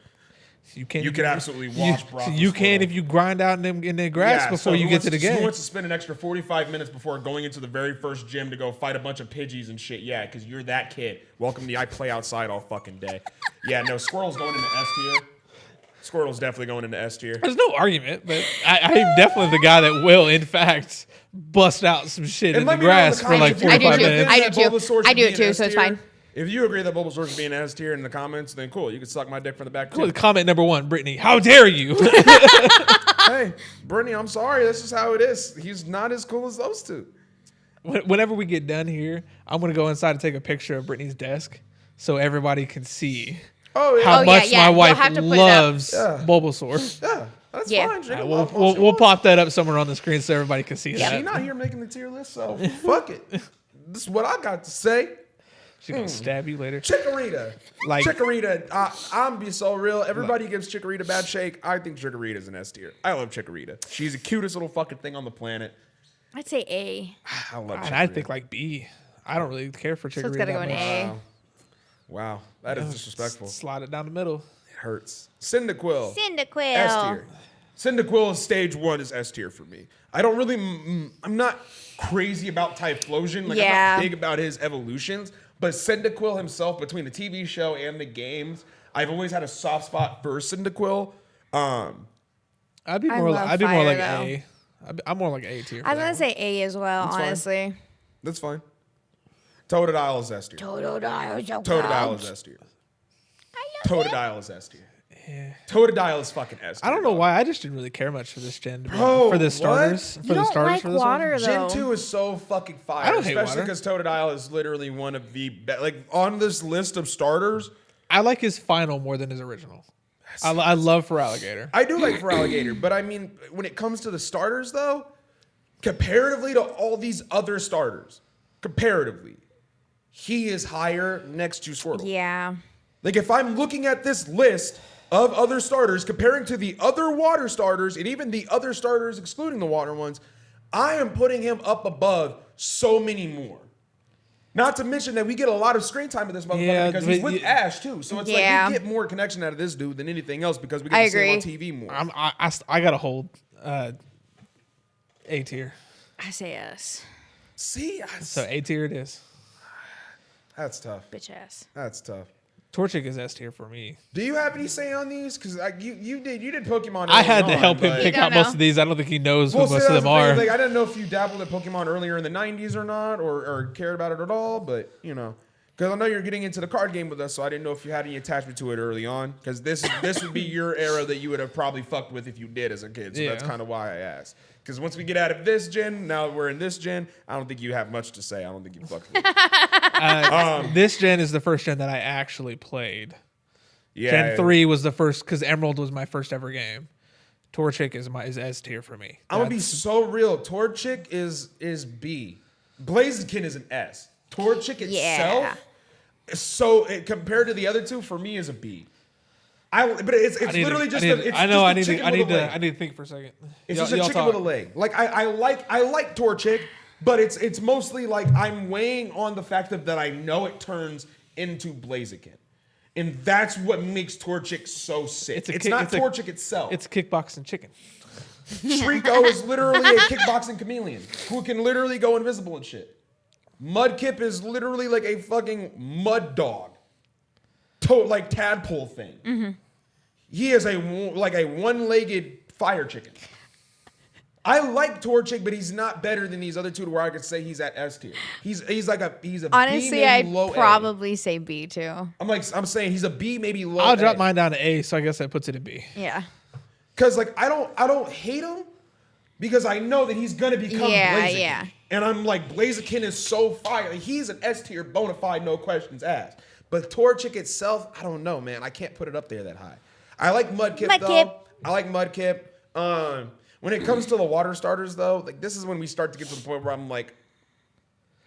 You can. You could absolutely wash Brock. You with can Squirtle. if you grind out in the grass before you get to the Who game. wants to spend an extra 45 minutes before going into the very first gym to go fight a bunch of Pidgeys and shit? Yeah, because you're that kid. Welcome to I play outside all fucking day. Yeah, no, Squirrel's going into S tier. Squirtle's definitely going into S tier. There's no argument, but I'm definitely the guy that will, in fact, bust out some shit in the let me know in grass the for like comments if you 45 agree. minutes. I do that too. Bulbasaur I should do be it too, an S so it's tier. fine. If you agree that Bulbasaur should be an S tier in the comments, then cool. You can suck my dick from the back too. Comment number 1, Brittany. How dare you? Hey, Brittany, I'm sorry. That's just how it is. He's not as cool as those two. Whenever we get done here, I'm going to go inside and take a picture of Brittany's desk so everybody can see Oh, yeah. how much yeah. my You'll wife have to put it up. loves Yeah. Bulbasaur. Yeah, that's Yeah. fine. Drink a We'll, lot we'll, we'll pop that up somewhere on the screen so everybody can see She's that. not here making the tier list, so fuck it. This is what I got to say. She's going to stab you later. Chikorita. Like- Chikorita, I'm be so real. Everybody gives Chikorita bad shake. I think Chikorita's an S tier. I love Chikorita. She's the cutest little fucking thing on the planet. I'd say A. I love Chikorita. And I think like B. I don't really care for Chikorita. So it's gotta go that in much. A. Wow, that is disrespectful. Slide it down the middle. It hurts. Cyndaquil. Cyndaquil. S tier. Cyndaquil is stage 1 is S tier for me. I don't really, I'm not crazy about Typhlosion. Like, Yeah. I'm not big about his evolutions. But Cyndaquil himself, between the TV show and the games, I've always had a soft spot for Cyndaquil. I'd be I more love like fire, A. I'm more like A tier. I was for gonna that say A as well, That's fine. honestly. That's fine. Totodile is S tier. Totodile is S tier. Totodile is S tier. Yeah. Totodile is fucking S tier. I don't know why. I just didn't really care much for this gen. Bro, for the what? starters. You For the don't starters like for this water, one. though. Gen 2 is so fucking fire. I don't hate especially water. because Totodile is literally one of the best. Like, on this list of starters, I like his final more than his original. I love for alligator. I do like for Alligator, but I mean, when it comes to the starters, though, comparatively to all these other starters, comparatively, he is higher next to Squirtle. Yeah. Like, if I'm looking at this list of other starters, comparing to the other water starters, and even the other starters excluding the water ones, I am putting him up above so many more. Not to mention that we get a lot of screen time with this motherfucker because he's with Ash, too. So it's like we get more connection out of this dude than anything else because we get to see him on TV more. I got to hold A tier. I say S. See? So A tier it is. That's tough. Bitch ass. That's tough. Torchic is S tier for me. Do you have any say on these? Because you did Pokemon. I had to help him pick out most of these. I don't think he knows who most of them are. Like, I didn't know if you dabbled in Pokemon earlier in the 90s or not, or cared about it at all. But because I know you're getting into the card game with us, so I didn't know if you had any attachment to it early on. Because this would be your era that you would have probably fucked with if you did as a kid. So that's kind of why I asked. Because once we get out of this gen, now we're in this gen, I don't think you have much to say. I don't think you fucked with it. This gen is the first gen that I actually played. Yeah, Gen 3 was the first, because Emerald was my first ever game. Torchic is S tier for me. I'm going to be so real. Torchic is B. Blaziken is an S. Torchic itself, compared to the other two, for me is a B. But it's literally just a chicken with a leg. I need to think for a second. It's just a chicken with a leg. Like I like Torchic, but it's mostly like I'm weighing on the fact that I know it turns into Blaziken. And that's what makes Torchic so sick. It's not Torchic itself. It's kickboxing chicken. Trico is literally a kickboxing chameleon who can literally go invisible and shit. Mudkip is literally like a fucking mud dog. Like tadpole thing. Mm-hmm. He is a one-legged fire chicken. I like Torchic, but he's not better than these other two to where I could say he's at S tier. He's a honestly, B, maybe low I'd probably say B too. I'm saying he's a B, maybe low. I'll drop mine down to A, so I guess that puts it at B. Yeah. Because I don't hate him because I know that he's gonna become Blaziken. Yeah. And I'm like, Blaziken is so fire. Like, he's an S tier, bona fide, no questions asked. But Torchic itself, I don't know, man. I can't put it up there that high. I like Mudkip though. I like Mudkip. When it comes to the water starters though, like this is when we start to get to the point where I'm like,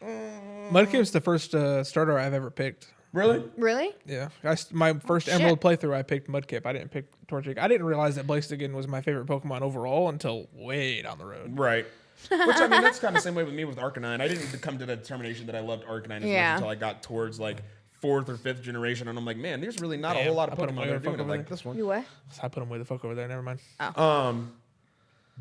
Mudkip's the first starter I've ever picked. Really? Really? Yeah. My first Emerald playthrough, I picked Mudkip. I didn't pick Torchic. I didn't realize that Blaziken was my favorite Pokemon overall until way down the road. Right. Which, I mean, that's kind of the same way with me with Arcanine. I didn't come to the determination that I loved Arcanine as much until I got towards like 4th or 5th generation, and I'm like, man, there's really not a whole lot of Pokemon that are doing it like this one. You what? So I put him way the fuck over there. Never mind. Oh.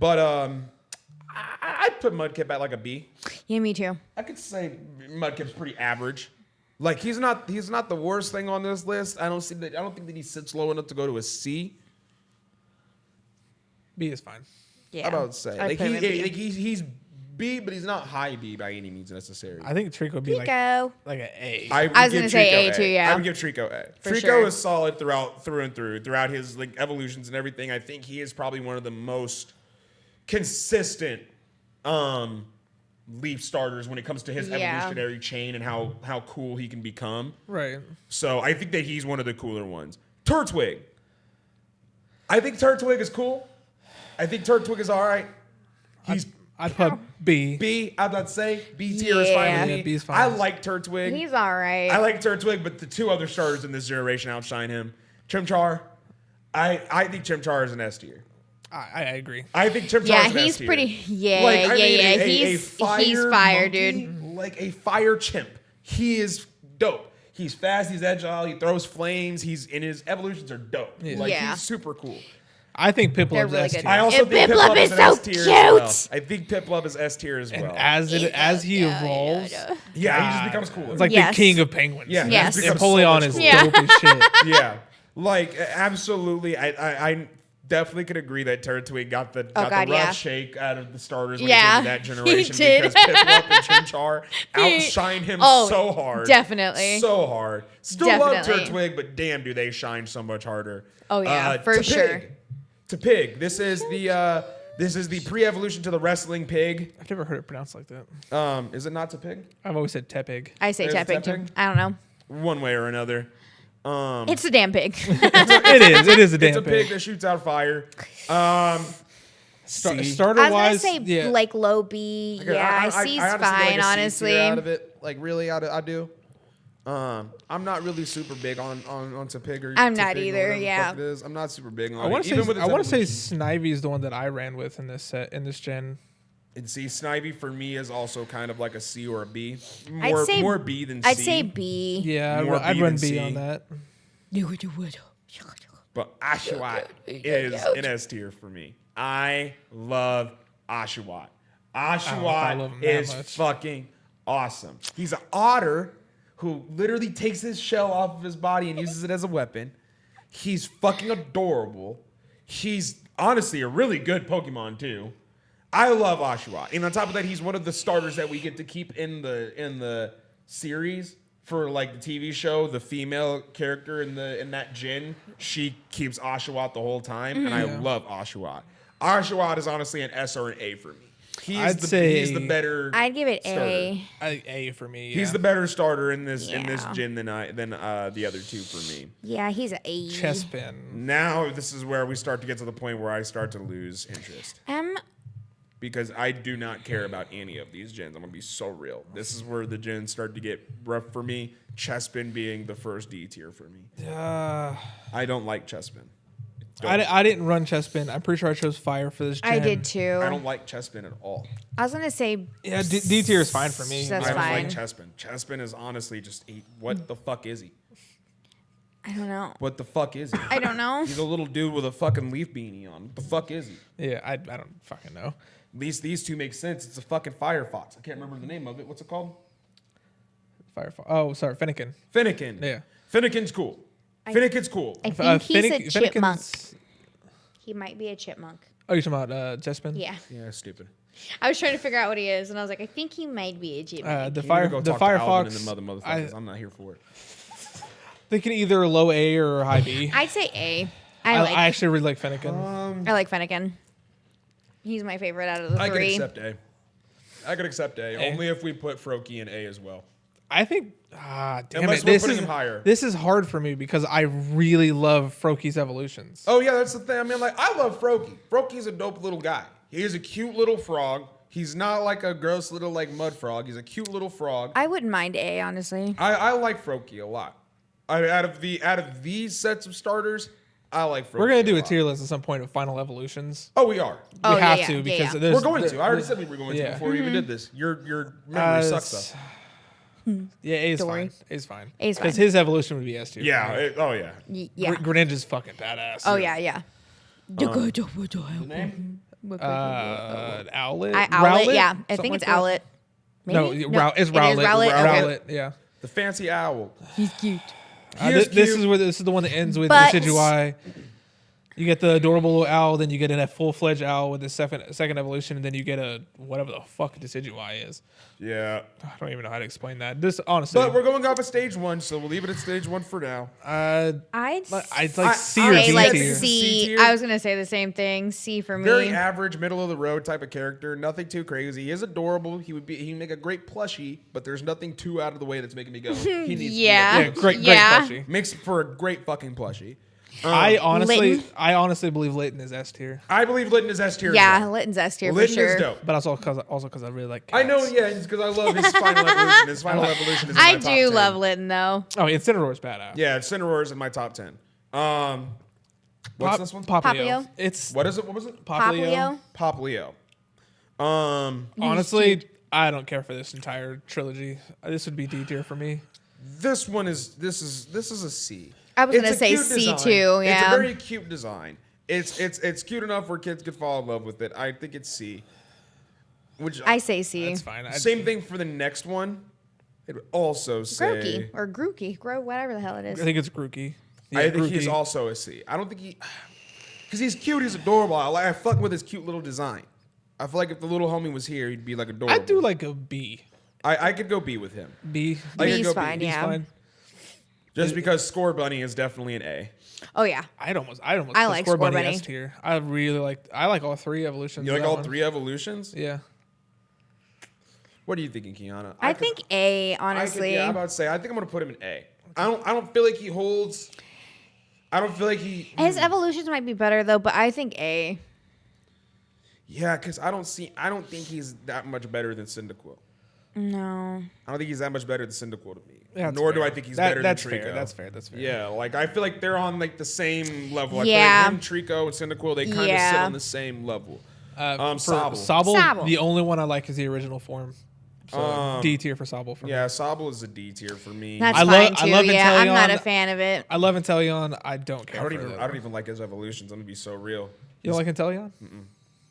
I'd put Mudkip at like a B. Yeah, me too. I could say Mudkip's pretty average. Like he's not the worst thing on this list. I don't think that he sits low enough to go to a C. B is fine. Yeah. I would say like he's B, but he's not high B by any means necessary. I think Trico would be like an A. I was gonna say A too. Yeah. I would give Trico A. Trico is solid throughout his like evolutions and everything. I think he is probably one of the most consistent leaf starters when it comes to his evolutionary chain and how cool he can become. Right. So I think that he's one of the cooler ones. Turtwig. I think Turtwig is cool. I think Turtwig is all right. I'd put B. B, I'd about to say B tier is fine with me. Yeah, B is fine. I like Turtwig. He's all right. I like Turtwig, but the two other starters in this generation outshine him. Chimchar. I think Chimchar is an S tier. I agree. I think Chimchar is an he's S tier. pretty. He's fire, monkey, dude. Like a fire chimp. He is dope. He's fast. He's agile. He throws flames. His evolutions are dope. Yeah. He's super cool. I think Piplup is S tier. I also think Piplup is an S tier as well. I think Piplup is S tier as well. And as he evolves, he just becomes cool. It's like the king of penguins. Yeah, yes. Empoleon is dope as shit. Yeah, like absolutely. I definitely could agree that Turtwig got the rough shake out of the starters when he came to that generation because Piplup and Chimchar outshined him so hard. Definitely. So hard. Still love Turtwig, but damn, do they shine so much harder. Oh yeah, for sure. To Pig. This is the pre-evolution to the wrestling pig. I've never heard it pronounced like that. Is it not to Pig? I've always said Tepig. I say Tepig too. I don't know. One way or another. It's a damn pig. It is a damn pig. It's a pig that shoots out fire. Starter I was wise, gonna say like low B. C's honestly fine, like a C honestly. tier out of it, like really, I do. I'm not really super big on Topig or I'm not Topig or either. whatever the Yeah. fuck it is. I'm not super big on I want it. to Even with its say evolution. Snivy is the one that I ran with in this gen. And see, Snivy for me is also kind of like a C or a B. I'd say More B than C. I'd say B. Yeah, More I'd B run than B C. on that. But Oshawott is an S tier for me. I love Oshawott. I Oshawott love him that is much. fucking awesome. He's an otter who literally takes his shell off of his body and uses it as a weapon. He's fucking adorable. He's honestly a really good Pokemon too. I love Oshawott. And on top of that, he's one of the starters that we get to keep in the series for like the TV show. The female character in that gen, she keeps Oshawott the whole time, and I love Oshawott. Oshawott is honestly an S or an A for me. He's the better. I'd give it starter. A. A for me. Yeah. He's the better starter in this Yeah. gen than the other two for me. Yeah, he's an A. Chespin. Now this is where we start to get to the point where I start to lose interest. Because I do not care about any of these gens. I'm going to be so real. This is where the gens start to get rough for me. Chespin being the first D tier for me. I don't like Chespin. I didn't run Chespin. I'm pretty sure I chose Fire for this gen. I did too. I don't like Chespin at all. I was gonna say. Yeah, D tier is fine for me. That's I don't fine. like Chespin. Chespin is honestly just what the fuck is he? I don't know. What the fuck is he? I don't know. He's a little dude with a fucking leaf beanie on. What the fuck is he? Yeah, I don't fucking know. These two make sense. It's a fucking Firefox. I can't remember the name of it. What's it called? Firefox. Oh, sorry, Fennekin. Finnegan. Yeah. Finnegan's cool. Finnegan's cool. I think he's a chipmunk. Fennekin's- He might be a chipmunk. Oh, you're talking about Chespin? Yeah. Yeah, stupid. I was trying to figure out what he is, and I was like, I think he might be a chipmunk. The You need to go talk to Alvin Firefox. and the motherfuckers. I'm not here for it. They can either low A or high B. I'd say A. I actually really like Fennekin. I like Fennekin. He's my favorite out of the I could three. accept A. I could accept A. A. Only if we put Froakie in A as well. I think. Damn Unless it. we're This putting is him higher. This is hard for me because I really love Frokie's evolutions. Oh, yeah, that's the thing. I mean, like, I love Froakie. Froakie's a dope little guy. He is a cute little frog. He's not like a gross little, like, mud frog. He's a cute little frog. I wouldn't mind A, honestly. I like Froakie a lot. Out of these sets of starters, I like Froakie. We're gonna do a lot. tier list at some point of final evolutions. Oh, we are. Oh, We yeah, have yeah, to yeah, because yeah. there's We're going to. I already said we were going to Yeah. before we even did this. Your memory sucks, though. Yeah, A is Story. fine. A is fine. A is fine. Because his evolution would be S tier. Yeah. Oh, yeah. Yeah. Greninja's fucking badass. Oh, yeah. The name? Owlet. Owlet, yeah. I Something think it's like that? Owlet. Maybe? No, it's it Rowlet. is Rowlet. Okay. Rowlet, yeah. The fancy owl. He's cute. He This is is the one that ends with But- Decidueye. You get the adorable little owl, then you get a full-fledged owl with the second evolution, and then you get a whatever the fuck Decidueye is. Yeah. I don't even know how to explain that. This honestly, But we're going off of stage 1, so we'll leave it at stage 1 for now. I'd I'd like I- C or say D like tier. C. C tier? I was gonna say the same thing. C for me. Very average, middle of the road type of character. Nothing too crazy. He is adorable. He'd make a great plushie, but there's nothing too out of the way that's making me go. He needs Yeah. Yeah, great Yeah. plushie. Makes for a great fucking plushie. I honestly Litten. believe Layton is S tier, I believe Litten is S tier. Yeah, as well. Litton's S tier for Litten sure. is dope. but also because I really like. I know, cats. yeah, it's because I love his final evolution. His final evolution is in I my top do 10. love Litton though. Oh, Incineroar's badass. Yeah, Incineroar is in my top 10. What's this one? Popplio. It's What is it? What was it? Popplio. Popplio. Honestly, I don't care for this entire trilogy. This would be D tier for me. This one is this is a C. I was It's gonna a say cute C design. too. It's Yeah. a very cute design. It's cute enough where kids could fall in love with it. I think it's C. Which I say C. That's fine. same thing for the next one. It would also say Grookey or Grookey, whatever the hell it is. I think it's Grookey. I think he's also a C. I don't think he because he's cute. He's adorable. I fuck with his cute little design. I feel like if the little homie was here, he'd be like adorable. I do like a B. I could go B with him. B. I could B's go fine, B. yeah. Fine. Just because Score Bunny is definitely an A. Oh yeah. I I put like Score Bunny. S tier. I like all three evolutions. You of like that all one. 3 evolutions? Yeah. What are you thinking, Kiana? I think A, honestly. I'm about to say. I think I'm gonna put him in A. I don't feel like he holds. I don't feel like he. His evolutions might be better though, but I think A. Yeah, because I don't think he's that much better than Cyndaquil. No. I don't think he's that much better than Cyndaquil to me. That's Nor fair. do I think he's better than Trico. That's fair. Yeah, like I feel like they're on like the same level. I Yeah. feel like him, Trico, and Cyndaquil, they kind of sit on the same level. Sobble. Sobble, the only one I like is the original form. So D tier for Sobble for me. Yeah, Sobble is a D tier for me. That's I fine love- too. I love Yeah, I'm not Inteleon. a fan of it. I love Inteleon. I don't care. I don't even like his evolutions. I'm gonna be so real. You don't like Inteleon?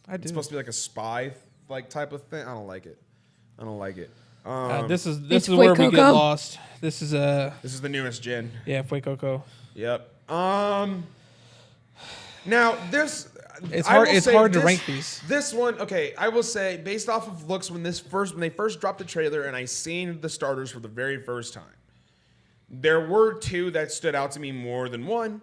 I do. It's supposed to be like a spy like type of thing. I don't like it. This is It's where we get Fuecoco. lost. This is This is the newest gen. Fuecoco. Yep. Now this It's I will hard. It's say hard to this- rank these. This one, okay, I will say based off of looks when they first dropped the trailer and I seen the starters for the very first time, there were two that stood out to me more than one,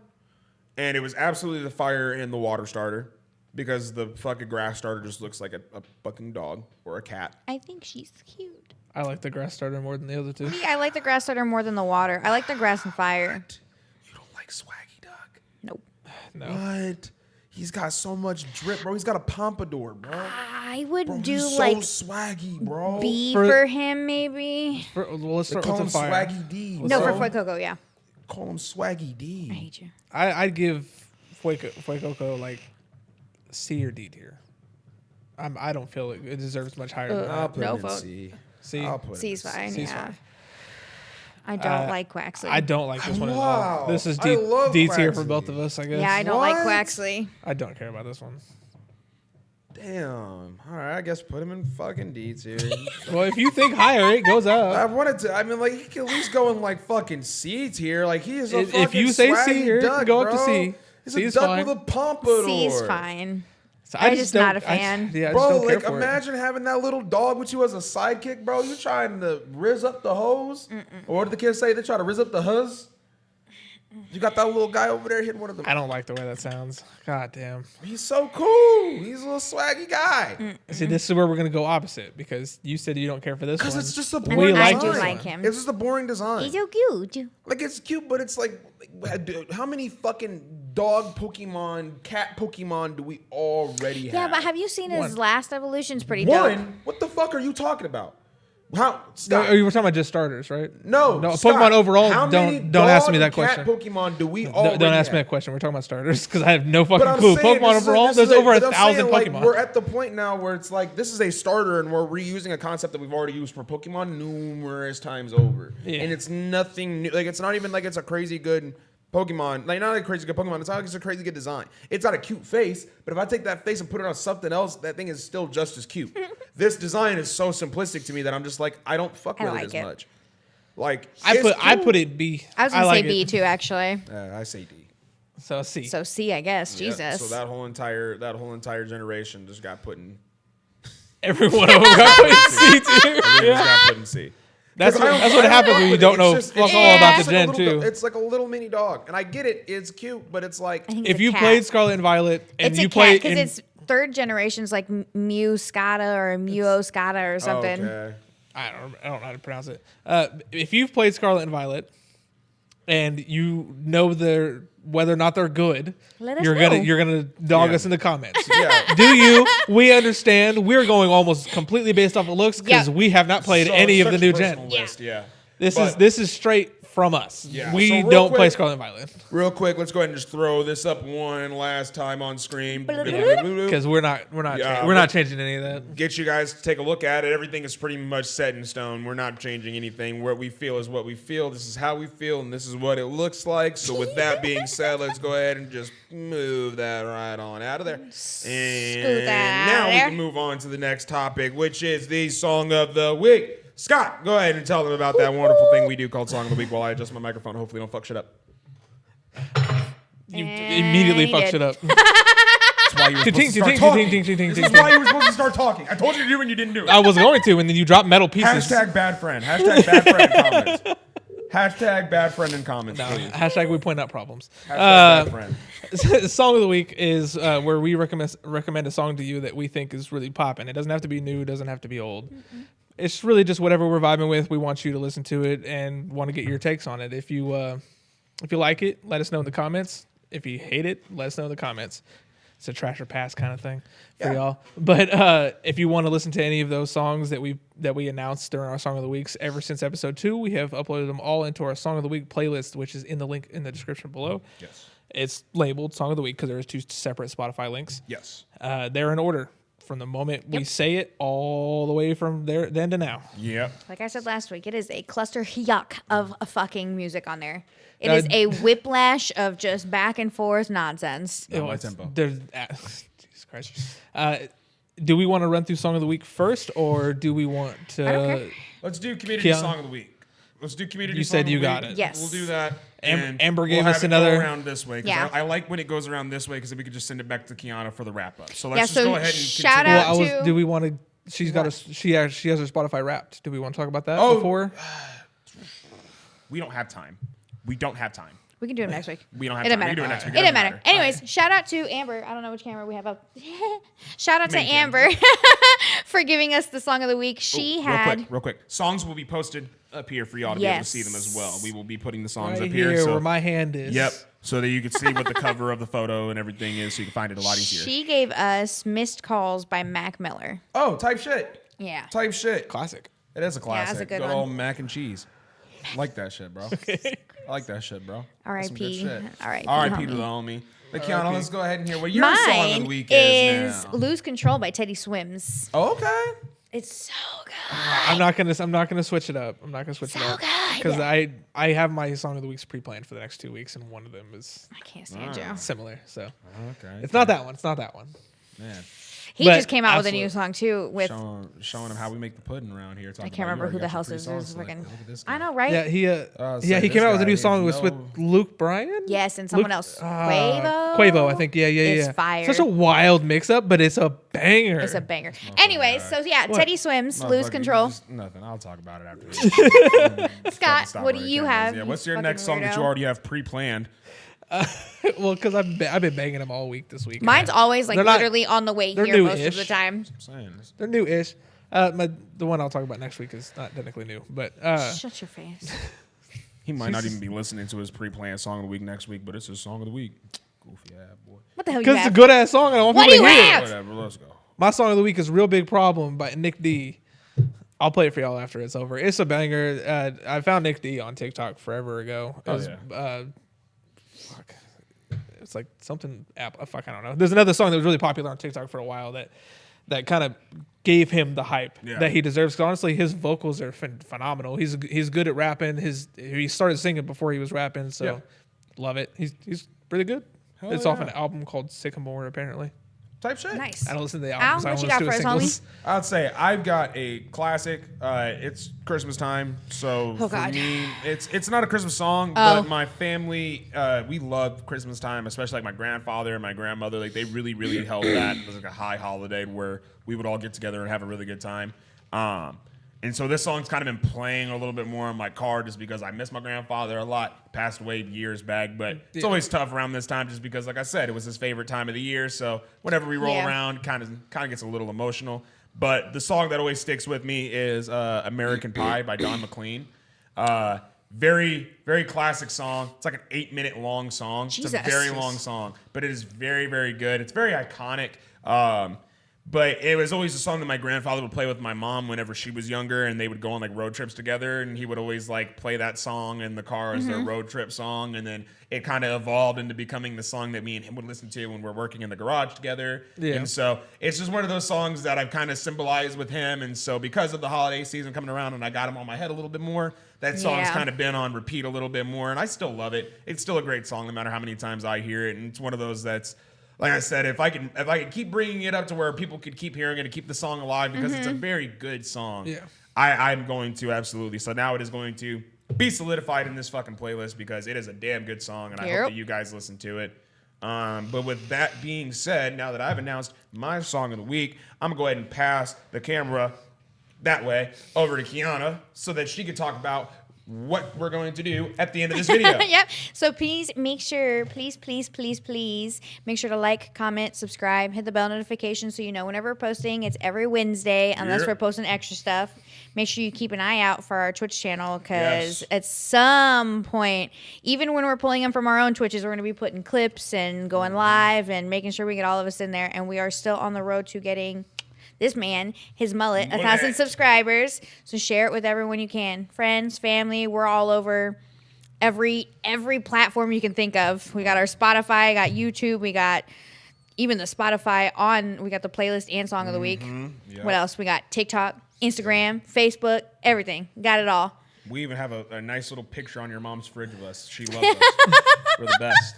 and it was absolutely the fire and the water starter because the fucking grass starter just looks like a fucking dog or a cat. I think she's cute. I like the grass starter more than the other two. Me, I like the grass starter more than the water. I like the grass and fire. You don't like Swaggy Duck? Nope. No. What? He's got so much drip, bro. He's got a pompadour, bro. I would Bro, do he's like so swaggy, bro. B For- for him, maybe. Well, let's They start call with him the fire. Swaggy D. No, for bro. Fuecoco, yeah. Call him Swaggy I D. hate you. I'd give Fuecoco like C or D tier. I don't feel it deserves much higher than I'll that. put No him in vote. C. C. I'll put him C's in C. fine, C's yeah. fine. I don't like Quaxley. I don't like this one at all. Wow. This is I love D tier for Quaxley. both of us, I guess. Yeah, I don't like What? Quaxley. I don't care about this one. Damn. All right, I guess put him in fucking D tier. Well, if you think higher, it goes I up. wanted to. I mean, like he could at least go in like fucking C tier. Like he is a If fucking you say swaggy C here, duck, go up to bro. C. He's C a is duck fine. with a pompadour. C's fine. So I'm just not a don't- fan. I just Bro, don't care like for it. imagine having that little dog with you as a sidekick, bro. You trying to rizz up the hose? Or what did the kids say? They try to rizz up the huzz? You got that little guy over there hitting one of them. I don't like the way that sounds. God damn. He's so cool. He's a little swaggy guy. See, this is where we're gonna go opposite because you said you don't care for this one. Because it's just a I boring mean, I design. do like him. It's just a boring design. He's so cute. Like it's cute, but it's like, dude, how many fucking dog Pokemon, cat Pokemon do we already have? Yeah, but have you seen his One. last evolution's pretty dope. One? What the fuck are you talking about? How? No, Stop. you were talking about just starters, right? No, Pokemon Scott, overall. how many Don't ask dog me that and cat question. Pokemon do we already Don't ask me have? that question. We're talking about starters because I have no But fucking I'm clue. saying Pokemon this is overall, this there's is over but I'm 1,000 saying, like, Pokemon. we're at the point now where it's like this is a starter and we're reusing a concept that we've already used for Pokemon numerous times over. Yeah. And it's nothing new. Like it's not even like it's a crazy good Pokemon. Like not a crazy good Pokemon. It's not like it's a crazy good design. It's got a cute face, but if I take that face and put it on something else, that thing is still just as cute. This design is so simplistic to me that I'm just like I don't fuck I with like it as it. much. Like I it's put cool. it B. I was gonna like say B it. too, actually. I say D. So C. So C, I guess. Yeah, Jesus. so that whole entire generation just got put in. Every one of them got put in C tier. Everyone just got put in C. That's 'Cause I don't- what I don't happens fuck when you with it. don't It's know just- fuck it's all yeah. about the like a gen little too. It's like a little mini dog, and I get it. It's cute, but it's like I think If it's a you cat. played Scarlet and Violet and It's you a cat played, because it's third generation's like Mew Scata or Mew Scata or something. Okay. I don't know how to pronounce it. If you've played Scarlet and Violet and you know whether or not they're good, Let us you're know. gonna dog Yeah. us in the comments. Yeah. Do you? We understand. We're going almost completely based off of looks because Yeah. we have not played So, any of the such new a personal gen. list, yeah. This But- is straight from us. Yeah. We So real don't play quick- Scarlet and Violet Real quick, let's go ahead and just throw this up one last time on screen. because we're not Yeah, we're not but- changing any of that. Get you guys to take a look at it. Everything is pretty much set in stone. We're not changing anything. What we feel is what we feel. This is how we feel, and this is what it looks like. So with that being said, let's go ahead and just move that right on out of there. And that now out of we there. can move on to the next topic, which is the song of the week. Scott, go ahead and tell them about that wonderful thing we do called Song of the Week while I adjust my microphone. Hopefully don't fuck shit up. You And immediately he fucked did. shit up. That's why you were supposed to start Ting, ting, talking. ting, ting, ting, This ting, is why you were supposed to start talking. I told you to do it and you didn't do it. I was going to, and then you dropped metal pieces. Hashtag bad friend. Hashtag bad friend in comments. Hashtag bad friend in comments, please. Hashtag we point out problems. Hashtag bad friend. Song of the week is where we recommend a song to you that we think is really popping. It doesn't have to be new. It doesn't have to be old. It's really just whatever we're vibing with. We want you to listen to it and want to get your takes on it. If you like it, let us know in the comments. If you hate it, let us know in the comments. It's a trash or pass kind of thing for y'all. But if you want to listen to any of those songs that we announced during our Song of the Weeks ever since episode 2, we have uploaded them all into our Song of the Week playlist, which is in the link in the description below. Yes. It's labeled Song of the Week because there's 2 separate Spotify links. Yes. They're in order from the moment we say it all the way from there then to now. Yep. Like I said last week, it is a cluster yuck of a fucking music on there. It is a whiplash of just back and forth nonsense. Not my tempo. Jesus Christ. Do we want to run through Song of the Week first, or do we want to? I don't care. Let's do community song of the week. Let's do community. Song You said of you the got week. it. Yes. We'll do that. Amber gave we'll us have it go another around this way. Yeah. I like when it goes around this way because then we could just send it back to Kiana for the wrap up. So let's just so go ahead and shout continue. out Well, to- do we want to? She has her Spotify Wrapped. Do we want to talk about that Oh. before? We don't have time. We don't have time. We can do it next week. We don't have It time. didn't We can do it matter. next week. It didn't matter. Anyways, shout out to Amber. I don't know which camera we have up. Shout out to Main camera. Amber for giving us the song of the week. She had real quick. Songs will be posted up here for y'all to be able to see them as well. We will be putting the songs Right up here. So where my hand is. yep. So that you can see what the cover of the photo and everything is, so you can find it a lot easier. She gave us Missed Calls by Mac Miller. Oh, type shit. Yeah. Type shit. Classic. It is a classic. that's a good Good one. old mac and cheese. I like that shit, bro. I like that shit, bro. That's some good R.I.P. shit. R.I.P. R.I.P. to homie. the homie. But Kiana, let's go ahead and hear what your song of Mine the week is now. Lose Control by Teddy Swims. Oh, okay. It's so good. I'm not gonna switch it up. I'm not gonna switch it So up good. because I have my Song of the Weeks pre-planned for the next 2 weeks, and one of them is I can't stand you. similar. So Okay. it's not that one. It's not that one. Man. He But just came out with a absolutely. new song too with Showing them how we make the pudding around here. I can't remember who the hell this is. Freaking, I know, right? Yeah, he say he this came out with a guy new song. It was is with Luke Bryan. Yes, and someone Luke- else. Quavo. Quavo, I think. Yeah. It's fire. Such a wild mix-up, but it's a banger. It's a banger. Anyways, so yeah, Teddy Swims, Lose Motherfucker, Control. just nothing. I'll talk about it after this. Scott, Stop what where do the you camera is. have? Yeah, you what's your fucking next song that you weirdo? already have pre-planned? Well, because I've been banging them all week this week. Mine's always like They're not- literally on the way they're here most of new-ish. the time. I'm saying this. They're new-ish. The one I'll talk about next week is not technically new, but Shut your face. He might not even be listening to his pre-planned song of the week next week, but it's his song of the week. Goofy ass boy. What the hell you because it's a have? good ass song, and I want What people do to you hear have? it. Whatever, let's go. My song of the week is "Real Big Problem" by Nick D. I'll play it for y'all after it's over. It's a banger. I found Nick D on TikTok forever ago. It was, fuck. It's like something app. Fuck, I don't know. There's another song that was really popular on TikTok for a while that kind of gave him the hype that he deserves. Because honestly, his vocals are phenomenal. He's good at rapping. He started singing before he was rapping, so love it. He's really good. It's off an album called Sycamore, apparently. Type shit. Nice. I don't listen to the Al, albums. I what you listen got to for us, his singles. I'd say I've got a classic. It's Christmas time, so for God. me, it's not a Christmas song, Oh. but my family, we love Christmas time, especially like my grandfather and my grandmother. Like they really, really held that. It was like a high holiday where we would all get together and have a really good time. And so this song's kind of been playing a little bit more in my car just because I miss my grandfather a lot. Passed away years back, but it's always tough around this time just because, like I said, it was his favorite time of the year. So whenever we roll around, kind of gets a little emotional. But the song that always sticks with me is "American Pie" by Don McLean. Very, very classic song. It's like an 8-minute long song. Jesus. It's a very long song, but it is very, very good. It's very iconic. But it was always a song that my grandfather would play with my mom whenever she was younger, and they would go on like road trips together, and he would always like play that song in the car as their road trip song, and then it kind of evolved into becoming the song that me and him would listen to when we're working in the garage together. Yeah. And so it's just one of those songs that I've kind of symbolized with him, and so because of the holiday season coming around and I got him on my head a little bit more, that song's Yeah. kind of been on repeat a little bit more, and I still love it. It's still a great song no matter how many times I hear it, and it's one of those that's, like I said, if I can keep bringing it up to where people could keep hearing it and keep the song alive because it's a very good song. Yeah. I'm going to absolutely. So now it is going to be solidified in this fucking playlist because it is a damn good song, and I hope that you guys listen to it. But with that being said, now that I've announced my song of the week, I'm gonna go ahead and pass the camera that way over to Kiana so that she could talk about what we're going to do at the end of this video. Yep. So please make sure, please make sure to like, comment, subscribe, hit the bell notification so you know whenever we're posting. It's every Wednesday, unless we're posting extra stuff. Make sure you keep an eye out for our Twitch channel because at some point, even when we're pulling them from our own Twitches, we're going to be putting clips and going live and making sure we get all of us in there. And we are still on the road to getting this man, his mullet, 1,000 subscribers. So share it with everyone you can. Friends, family, we're all over every platform you can think of. We got our Spotify, got YouTube, we got even the Spotify we got the playlist and song of the week. Yep. What else? We got TikTok, Instagram, Facebook, everything. Got it all. We even have a nice little picture on your mom's fridge of us. She loves us. We're the best.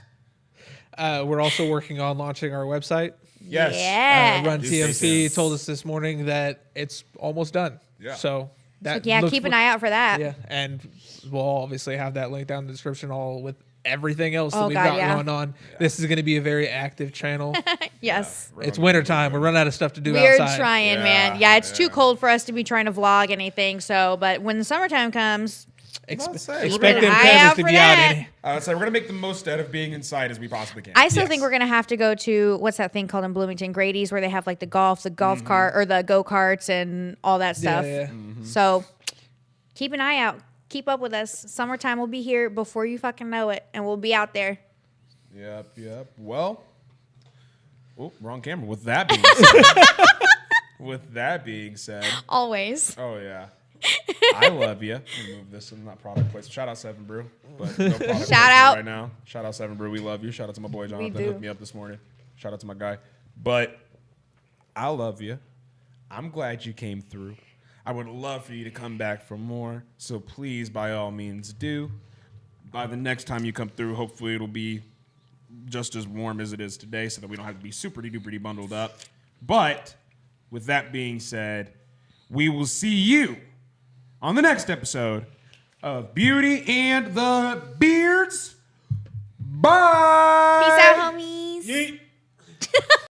We're also working on launching our website. Yes. Yeah. Run TMC told us this morning that it's almost done. Yeah. So keep an eye out for that. Yeah, and we'll obviously have that link down in the description, all with everything else that we've got going on. Yeah. This is going to be a very active channel. Yes. It's wintertime. We're running out of stuff to do outside. We're trying, man. Yeah, it's too cold for us to be trying to vlog anything. So, but when the summertime comes, expect them cameras to be out. I would say we're going to make the most out of being inside as we possibly can. I still think we're going to have to go to, what's that thing called in Bloomington? Grady's, where they have like the golf cart or the go-karts and all that stuff. Yeah. So keep an eye out. Keep up with us. Summertime will be here before you fucking know it, and we'll be out there. Yep. Well, wrong camera. With that being said. Always. Oh, yeah. I love you. Remove this and not product place. Shout out 7 Brew. But no product Shout out right now. Shout out 7 Brew. We love you. Shout out to my boy Jonathan who hooked me up this morning. Shout out to my guy. But I love you. I'm glad you came through. I would love for you to come back for more. So please, by all means, do. By the next time you come through, hopefully it'll be just as warm as it is today so that we don't have to be super duper bundled up. But with that being said, we will see you on the next episode of Beauty and the Beards. Bye!